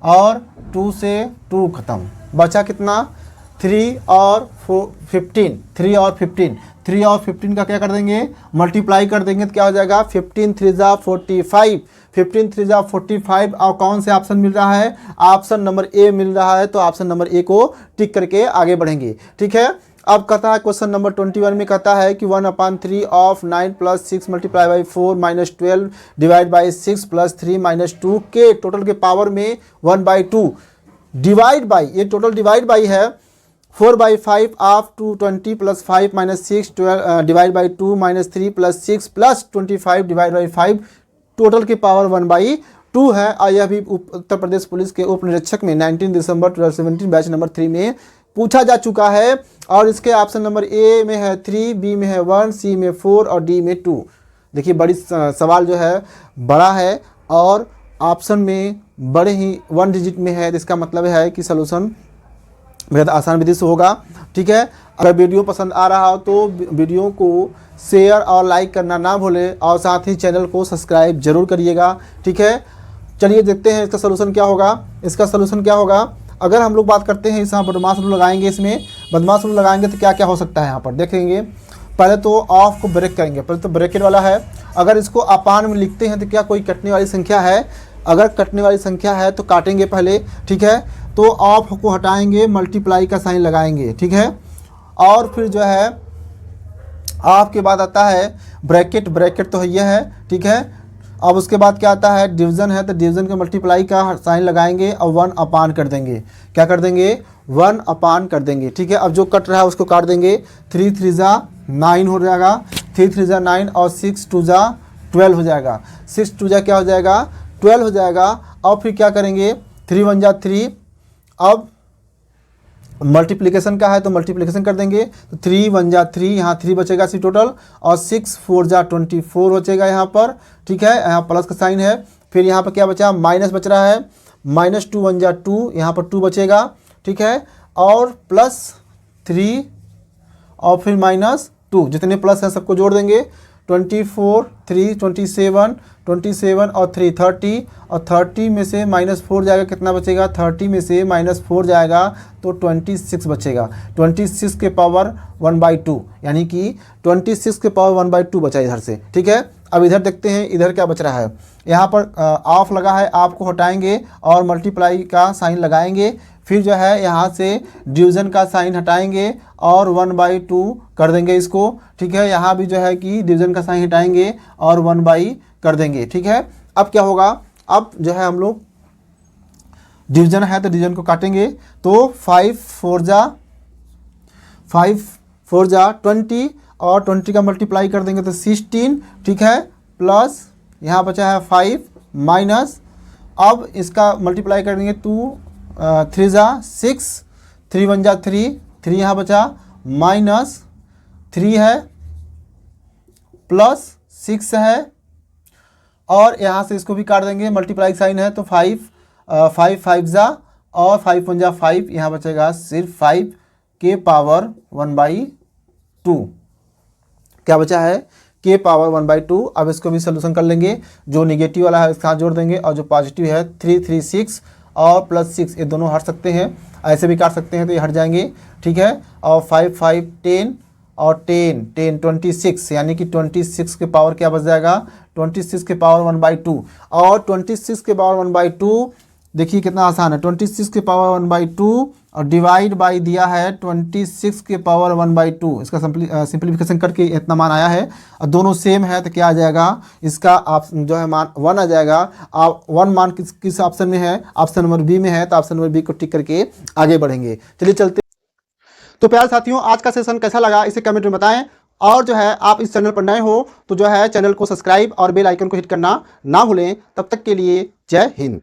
और 2 से 2 खत्म, बचा कितना 3 और 15, 3 और 15, 3 और 15 का क्या कर देंगे मल्टीप्लाई कर देंगे, तो क्या हो जाएगा 15 3 45, 15 3 45। और कौन से ऑप्शन मिल रहा है, ऑप्शन नंबर ए मिल रहा है, तो ऑप्शन नंबर ए को टिक करके आगे बढ़ेंगे। ठीक है, अब कहता है क्वेश्चन नंबर 21 में कहता है कि 1/3 ऑफ 9 + 6 × 4 - 12 डिवाइड बाई 6 + 3 - 2 के टोटल के पावर में 1/2 डिवाइड बाई, ये टोटल डिवाइड बाई है 4/5 of 220 + 5 - 6 12 divide by 2 - 3 + 6 + 25 divide by 5 total की पावर 1/2 है। और यह भी उत्तर प्रदेश पुलिस के उप निरीक्षक में 19 दिसंबर 2017 बैच नंबर 3 में पूछा जा चुका है। और इसके ऑप्शन नंबर ए में है 3, बी में है 1, सी में 4 और डी में 2। देखिए बड़ी सवाल जो है बड़ा है और ऑप्शन में बड़े ही 1 डिजिट में है, तो इसका मतलब है कि सलूशन बेहद आसान विधि से होगा। ठीक है, अगर वीडियो पसंद आ रहा हो तो वीडियो को शेयर और लाइक करना ना भूलें और साथ ही चैनल को सब्सक्राइब जरूर करिएगा। ठीक है, चलिए देखते हैं इसका सलूशन क्या होगा। इसका सलूशन क्या होगा, अगर हम लोग बात करते हैं, इस यहाँ बदमाश रूल लगाएंगे, इसमें बदमाश रूल लगाएंगे तो क्या क्या हो सकता है यहाँ पर देखेंगे। पहले तो ऑफ को ब्रेक करेंगे, पहले तो ब्रैकेट वाला है। अगर इसको अपान में लिखते हैं तो क्या कोई कटने वाली संख्या है, अगर कटने वाली संख्या है तो काटेंगे पहले। ठीक है, तो ऑफ को हटाएंगे, मल्टीप्लाई का साइन लगाएंगे। ठीक है, और फिर जो है ऑफ के बाद आता है ब्रैकेट, ब्रैकेट तो ये है। ठीक है, अब उसके बाद क्या आता है, डिवीज़न है तो डिवीज़न के मल्टीप्लाई का साइन लगाएंगे और 1 अपान कर देंगे। क्या कर देंगे, 1 अपान कर देंगे। ठीक है, अब जो कट रहा है उसको काट देंगे। 3 3 जा 9 हो जाएगा, 3 3 जा 9 और 6 2 जा 12 हो जाएगा। 6 2 जा क्या हो जाएगा, 12 हो जाएगा। और फिर क्या करेंगे, 3 1 जा 3, अब मल्टीप्लिकेशन का है तो मल्टीप्लिकेशन कर देंगे, तो 3 1 जा 3, यहाँ 3 बचेगा सी टोटल, और 6 4 जा 24 बचेगा यहाँ पर। ठीक है, यहाँ प्लस का साइन है। फिर यहाँ पर क्या बचा, माइनस बच रहा है, -2 1 जा 2, यहाँ पर 2 बचेगा। ठीक है, और +3 और फिर -2, जितने प्लस हैं सबको जोड़ देंगे। 24 3 27 27 और 3 30, और 30 में से -4 जाएगा, कितना बचेगा, 30 में से -4 जाएगा तो 26 बचेगा। 26 के पावर 1/2, यानी कि 26 के पावर 1/2 बचा इधर से। ठीक है, अब इधर देखते हैं इधर क्या बच रहा है। यहाँ पर ऑफ लगा है, ऑफ को हटाएंगे और मल्टीप्लाई का साइन लगाएंगे। फिर जो है यहाँ से डिवीज़न का साइन हटाएंगे और 1/2 कर देंगे इसको। ठीक है, यहाँ भी जो है कि डिवीज़न का साइन हटाएंगे और 1/2 कर देंगे। ठीक है, अब क्या होगा, अब जो है हम लोग डिवीज़न है तो डिवीज़न को काटेंगे, तो 5 4 जा 20 और 20 का मल्टीप्लाई कर देंगे तो 16। ठीक है, प्लस यहाँ बचा है 5 माइनस, अब इसका मल्टीप्लाई कर देंगे 2 3 जा 6, 3 1 जा 3, 3 यहाँ बचा, -3 है, +6 है, और यहाँ से इसको भी काट देंगे, मल्टीप्लाई साइन है तो 5 5 जा और 5 1 जा 5, यहाँ बचेगा सिर्फ 5 के पावर 1/2। क्या बचा है, के पावर 1/2। अब इसको भी सोल्यूशन कर लेंगे, जो निगेटिव वाला है इसके साथ जोड़ देंगे और जो पॉजिटिव है 3 3 6 और +6, ये दोनों हट सकते हैं, ऐसे भी काट सकते हैं तो ये हट जाएंगे। ठीक है, और 5 5 10 और 10 10 26, यानी कि 26 के पावर क्या बच जाएगा, 26 के पावर 1/2। और 26 के पावर 1/2 देखिए कितना आसान है, 26 के पावर 1/2 और डिवाइड बाई दिया है 26 के पावर 1/2। इसका सिंप्लीफिकेशन करके इतना मान आया है, और दोनों सेम है तो क्या आ जाएगा, इसका आप जो है मान 1 आ जाएगा। आप 1 मान किस ऑप्शन में है, ऑप्शन नंबर बी में है, तो ऑप्शन नंबर बी को टिक करके आगे बढ़ेंगे। चलिए चलते। तो प्यारे साथियों, आज का सेशन कैसा लगा इसे कमेंट में बताएं, और जो है आप इस चैनल पर नए हो तो जो है चैनल को सब्सक्राइब और बेल आइकन को हिट करना ना भूलें। तब तक के लिए जय हिंद।